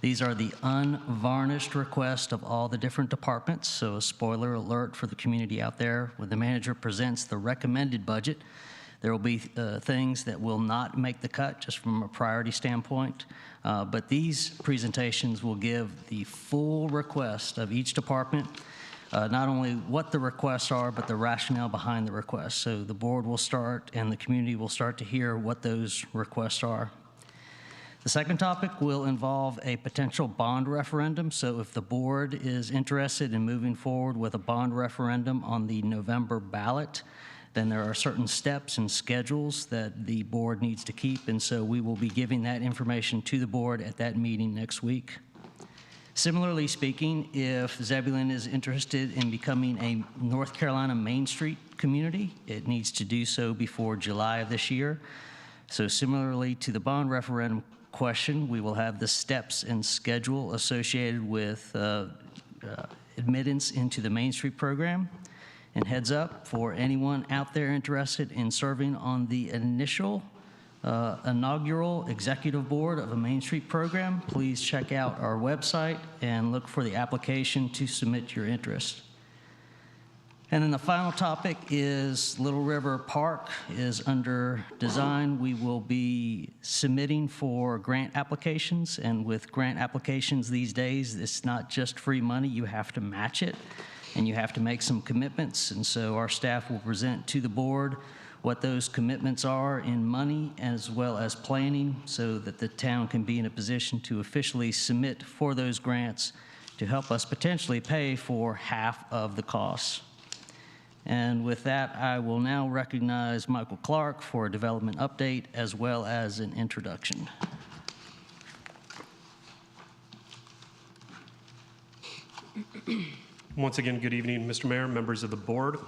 these are the unvarnished requests of all the different departments. So a spoiler alert for the community out there, when the manager presents the recommended budget, there will be things that will not make the cut just from a priority standpoint. But these presentations will give the full request of each department, not only what the requests are, but the rationale behind the requests. So the board will start and the community will start to hear what those requests are. The second topic will involve a potential bond referendum. So if the board is interested in moving forward with a bond referendum on the November ballot, then there are certain steps and schedules that the board needs to keep, and so we will be giving that information to the board at that meeting next week. Similarly speaking, if Zebulon is interested in becoming a North Carolina Main Street community, it needs to do so before July of this year. So similarly to the bond referendum question, we will have the steps and schedule associated with admittance into the Main Street program. And heads up for anyone out there interested in serving on the initial inaugural executive board of a Main Street program, please check out our website and look for the application to submit your interest. And then the final topic is Little River Park is under design. We will be submitting for grant applications, and with grant applications these days, it's not just free money, you have to match it. And you have to make some commitments, and so our staff will present to the board what those commitments are in money as well as planning so that the town can be in a position to officially submit for those grants to help us potentially pay for half of the costs. And with that, I will now recognize Michael Clark for a development update as well as an introduction. Once again, good evening, Mr. Mayor, members of the board.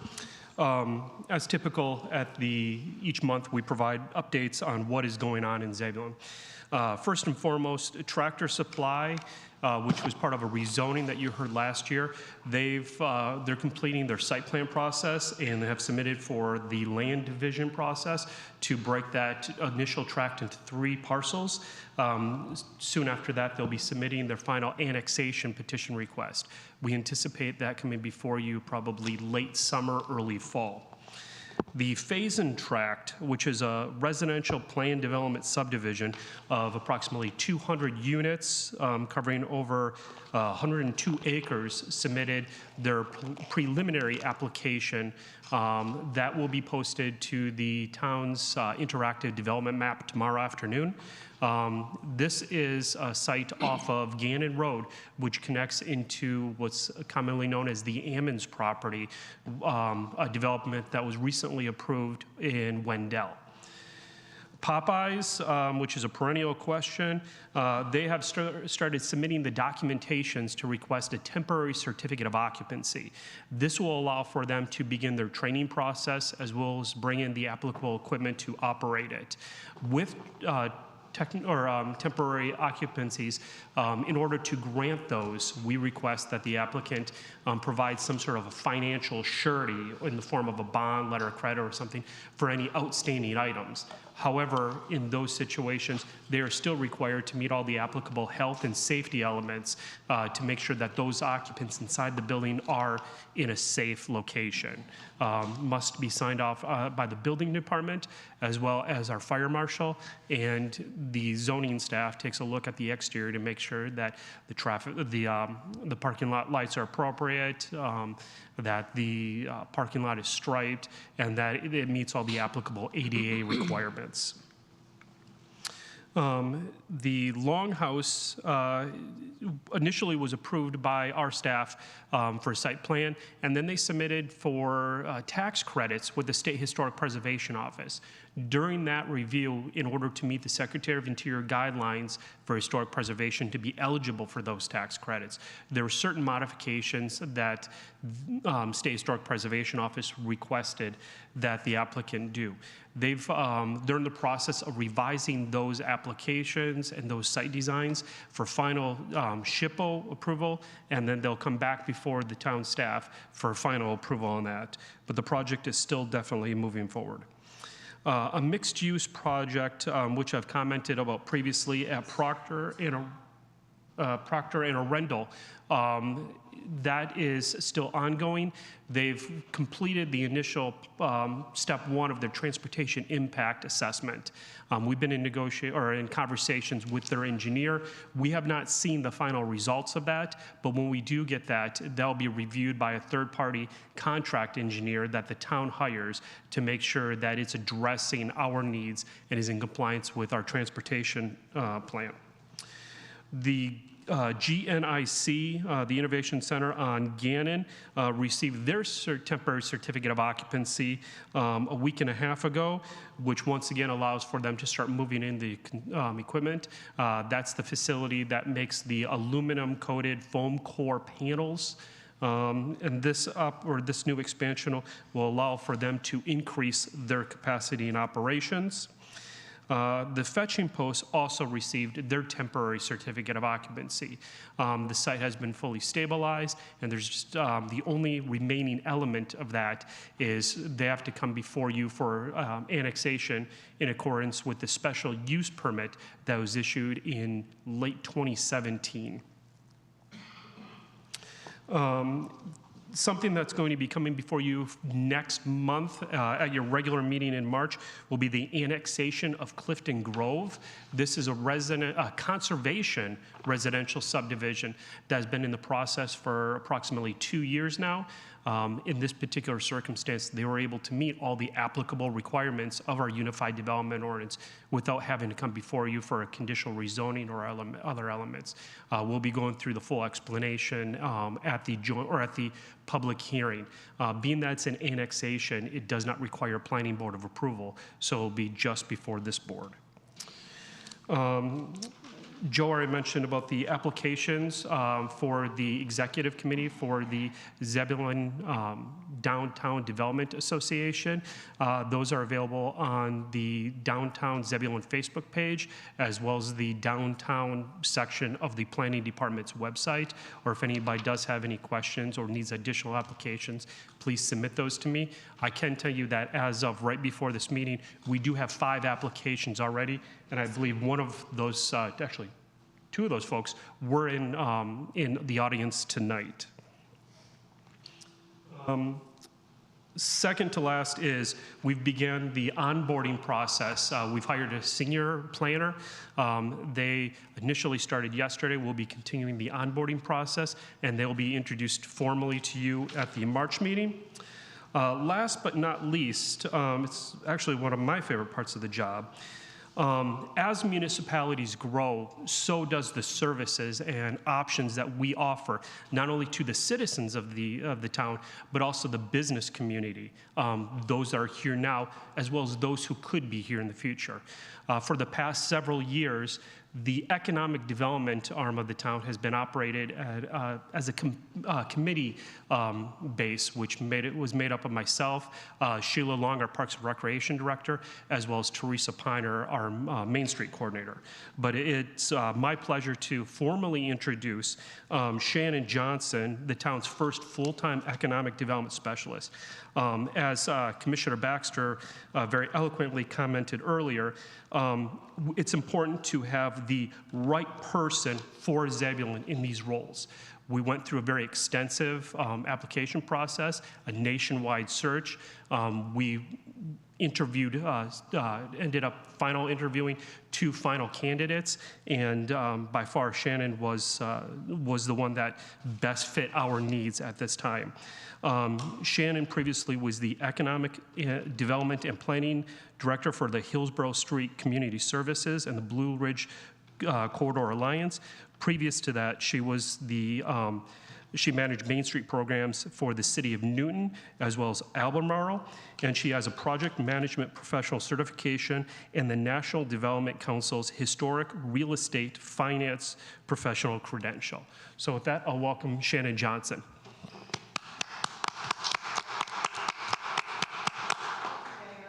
As typical at each month, we provide updates on what is going on in Zebulon. First and foremost, Tractor Supply, which was part of a rezoning that you heard last year, they're completing their site plan process and have submitted for the land division process to break that initial tract into 3 parcels. Soon after that, they'll be submitting their final annexation petition request. We anticipate that coming before you probably late summer, early fall. The Phasen tract, which is a residential plan development subdivision of approximately 200 units covering over 102 acres, submitted their preliminary application that will be posted to the town's interactive development map tomorrow afternoon. This is a site off of Gannon Road, which connects into what's commonly known as the Ammons property, a development that was recently approved in Wendell. Popeyes, which is a perennial question, they have started submitting the documentations to request a temporary certificate of occupancy. This will allow for them to begin their training process as well as bring in the applicable equipment to operate it. With temporary occupancies, in order to grant those, we request that the applicant provide some sort of a financial surety in the form of a bond, letter of credit, or something for any outstanding items. However, in those situations, they are still required to meet all the applicable health and safety elements to make sure that those occupants inside the building are in a safe location. Must be signed off by the building department as well as our fire marshal, and the zoning staff takes a look at the exterior to make sure that the parking lot lights are appropriate, that the parking lot is striped, and that it meets all the applicable ADA requirements. The Longhouse initially was approved by our staff for a site plan, and then they submitted for tax credits with the State Historic Preservation Office. During that review, in order to meet the Secretary of Interior guidelines for historic preservation to be eligible for those tax credits, there were certain modifications that State Historic Preservation Office requested that the applicant do. They're in the process of revising those applications and those site designs for final SHPO approval, and then they'll come back before the town staff for final approval on that. But the project is still definitely moving forward. A mixed-use project, which I've commented about previously at Proctor and Arundel, that is still ongoing. They've completed the initial step one of their transportation impact assessment. We've been in conversations with their engineer. We have not seen the final results of that, but when we do get that, they'll be reviewed by a third-party contract engineer that the town hires to make sure that it's addressing our needs and is in compliance with our transportation plan. The GNIC, the Innovation Center on Gannon, received their temporary certificate of occupancy a week and a half ago, which once again allows for them to start moving in the equipment. That's the facility that makes the aluminum-coated foam core panels. And this new expansion will allow for them to increase their capacity in operations. The fetching post also received their temporary certificate of occupancy. The site has been fully stabilized, and there's just the only remaining element of that is they have to come before you for annexation in accordance with the special use permit that was issued in late 2017. Something that's going to be coming before you next month at your regular meeting in March will be the annexation of Clifton Grove. This is a conservation residential subdivision that has been in the process for approximately 2 years now. In this particular circumstance, they were able to meet all the applicable requirements of our Unified Development Ordinance without having to come before you for a conditional rezoning or other elements. We'll be going through the full explanation at the public hearing. Being that it's an annexation, it does not require planning board of approval, so it'll be just before this board. Joe already mentioned about the applications for the executive committee for the Zebulon Downtown Development Association. Those are available on the Downtown Zebulon Facebook page, as well as the downtown section of the planning department's website. Or if anybody does have any questions or needs additional applications, please submit those to me. I can tell you that as of right before this meeting, we do have 5 applications already, and I believe one of those, actually 2 of those folks were in the audience tonight. Second to last is we've begun the onboarding process. We've hired a senior planner. They initially started yesterday. We'll be continuing the onboarding process, and they'll be introduced formally to you at the March meeting. Last but not least, it's actually one of my favorite parts of the job. As municipalities grow, so does the services and options that we offer, not only to the citizens of the town, but also the business community, those that are here now, as well as those who could be here in the future. For the past several years, the economic development arm of the town has been operated as a committee base, which was made up of myself, Sheila Long, our Parks and Recreation Director, as well as Teresa Piner, our Main Street Coordinator. But it's my pleasure to formally introduce Shannon Johnson, the town's first full-time economic development specialist. As Commissioner Baxter very eloquently commented earlier, it's important to have the right person for Zebulon in these roles. We went through a very extensive application process, a nationwide search. We interviewed, ended up final interviewing 2 final candidates, and by far Shannon was the one that best fit our needs at this time. Shannon previously was the Economic Development and Planning Director for the Hillsborough Street Community Services and the Blue Ridge Corridor Alliance. Previous to that, she was she managed Main Street programs for the city of Newton as well as Albemarle, and she has a project management professional certification and the National Development Council's Historic Real Estate Finance Professional Credential. So with that, I'll welcome Shannon Johnson.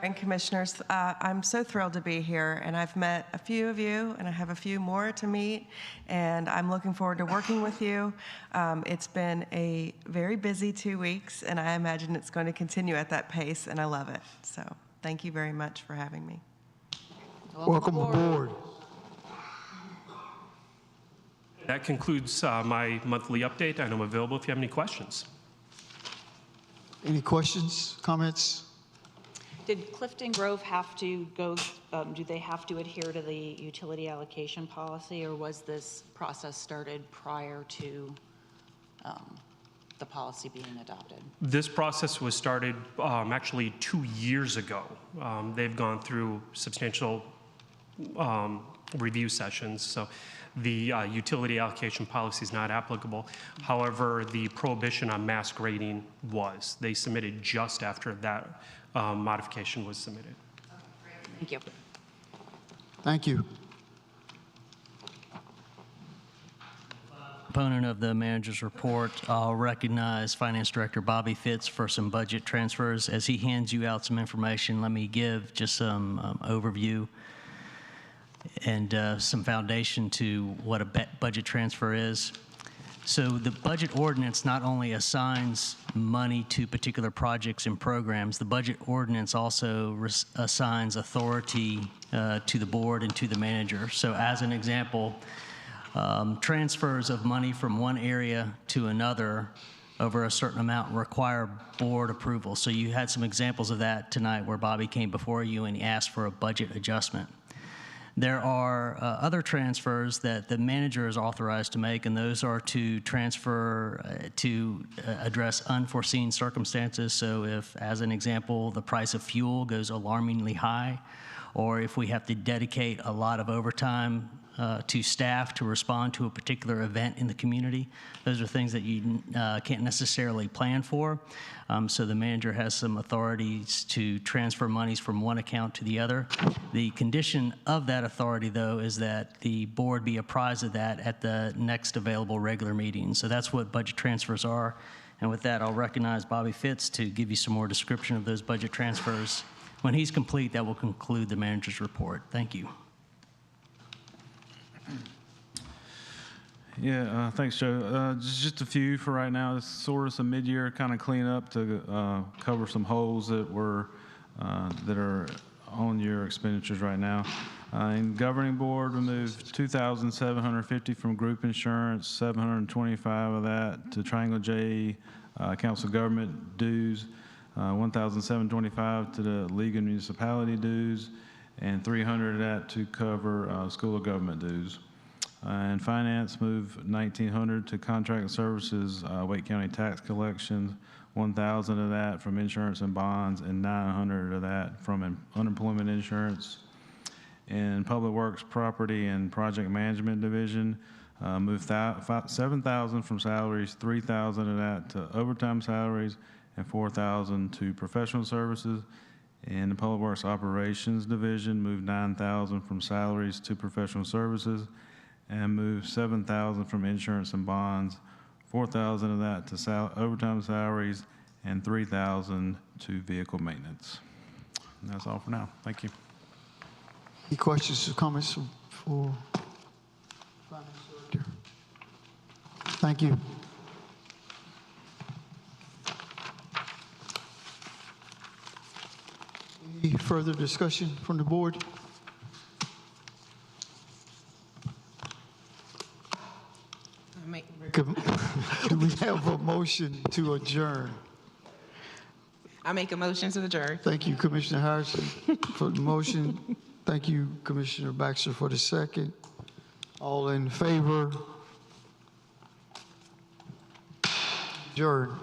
And commissioners, I'm so thrilled to be here, and I've met a few of you, and I have a few more to meet, and I'm looking forward to working with you. It's been a very busy 2 weeks, and I imagine it's going to continue at that pace, and I love it. So thank you very much for having me. Welcome aboard. That concludes my monthly update, and I'm available if you have any questions. Any questions, comments? Did Clifton Grove have to go, do they have to adhere to the utility allocation policy, or was this process started prior to the policy being adopted? This process was started actually 2 years ago. They've gone through substantial review sessions, so the utility allocation policy is not applicable. However, the prohibition on mass grading was. They submitted just after that modification was submitted. Thank you. Thank you. Component of the manager's report, I'll recognize Finance Director Bobby Fitz for some budget transfers. As he hands you out some information, let me give just some overview and some foundation to what a budget transfer is. So the budget ordinance not only assigns money to particular projects and programs, the budget ordinance also assigns authority to the board and to the manager. So as an example, transfers of money from one area to another over a certain amount require board approval. So you had some examples of that tonight where Bobby came before you and he asked for a budget adjustment. There are other transfers that the manager is authorized to make, and those are to transfer to address unforeseen circumstances. So if, as an example, the price of fuel goes alarmingly high, or if we have to dedicate a lot of overtime to staff to respond to a particular event in the community, those are things that you can't necessarily plan for. So the manager has some authorities to transfer monies from one account to the other. The condition of that authority, though, is that the board be apprised of that at the next available regular meeting. So that's what budget transfers are. And with that, I'll recognize Bobby Fitz to give you some more description of those budget transfers. When he's complete, that will conclude the manager's report. Thank you. Yeah, thanks, Joe. Just a few for right now. It's sort of some mid-year kind of cleanup to cover some holes that were that are on your expenditures right now. In governing board, we moved $2,750 from group insurance, $725 of that to Triangle J council government dues, $1,725 to the League of Municipality dues, and $300 of that to cover school of government dues. And finance moved $1,900 to contract and services, Wake County tax collection, $1,000 of that from insurance and bonds, and $900 of that from unemployment insurance. In Public Works Property and Project Management Division, move 7,000 from salaries, 3,000 of that to overtime salaries, and 4,000 to professional services. In the Public Works Operations Division, move 9,000 from salaries to professional services, and move 7,000 from insurance and bonds, 4,000 of that to overtime salaries, and 3,000 to vehicle maintenance. And that's all for now. Thank you. Any questions or comments for Finance Director? Thank you. Any further discussion from the board? Do we have a motion to adjourn? I make a motion to adjourn. Thank you, Commissioner Harrison, for the motion. Thank you, Commissioner Baxter, for the second. All in favor? Adjourn.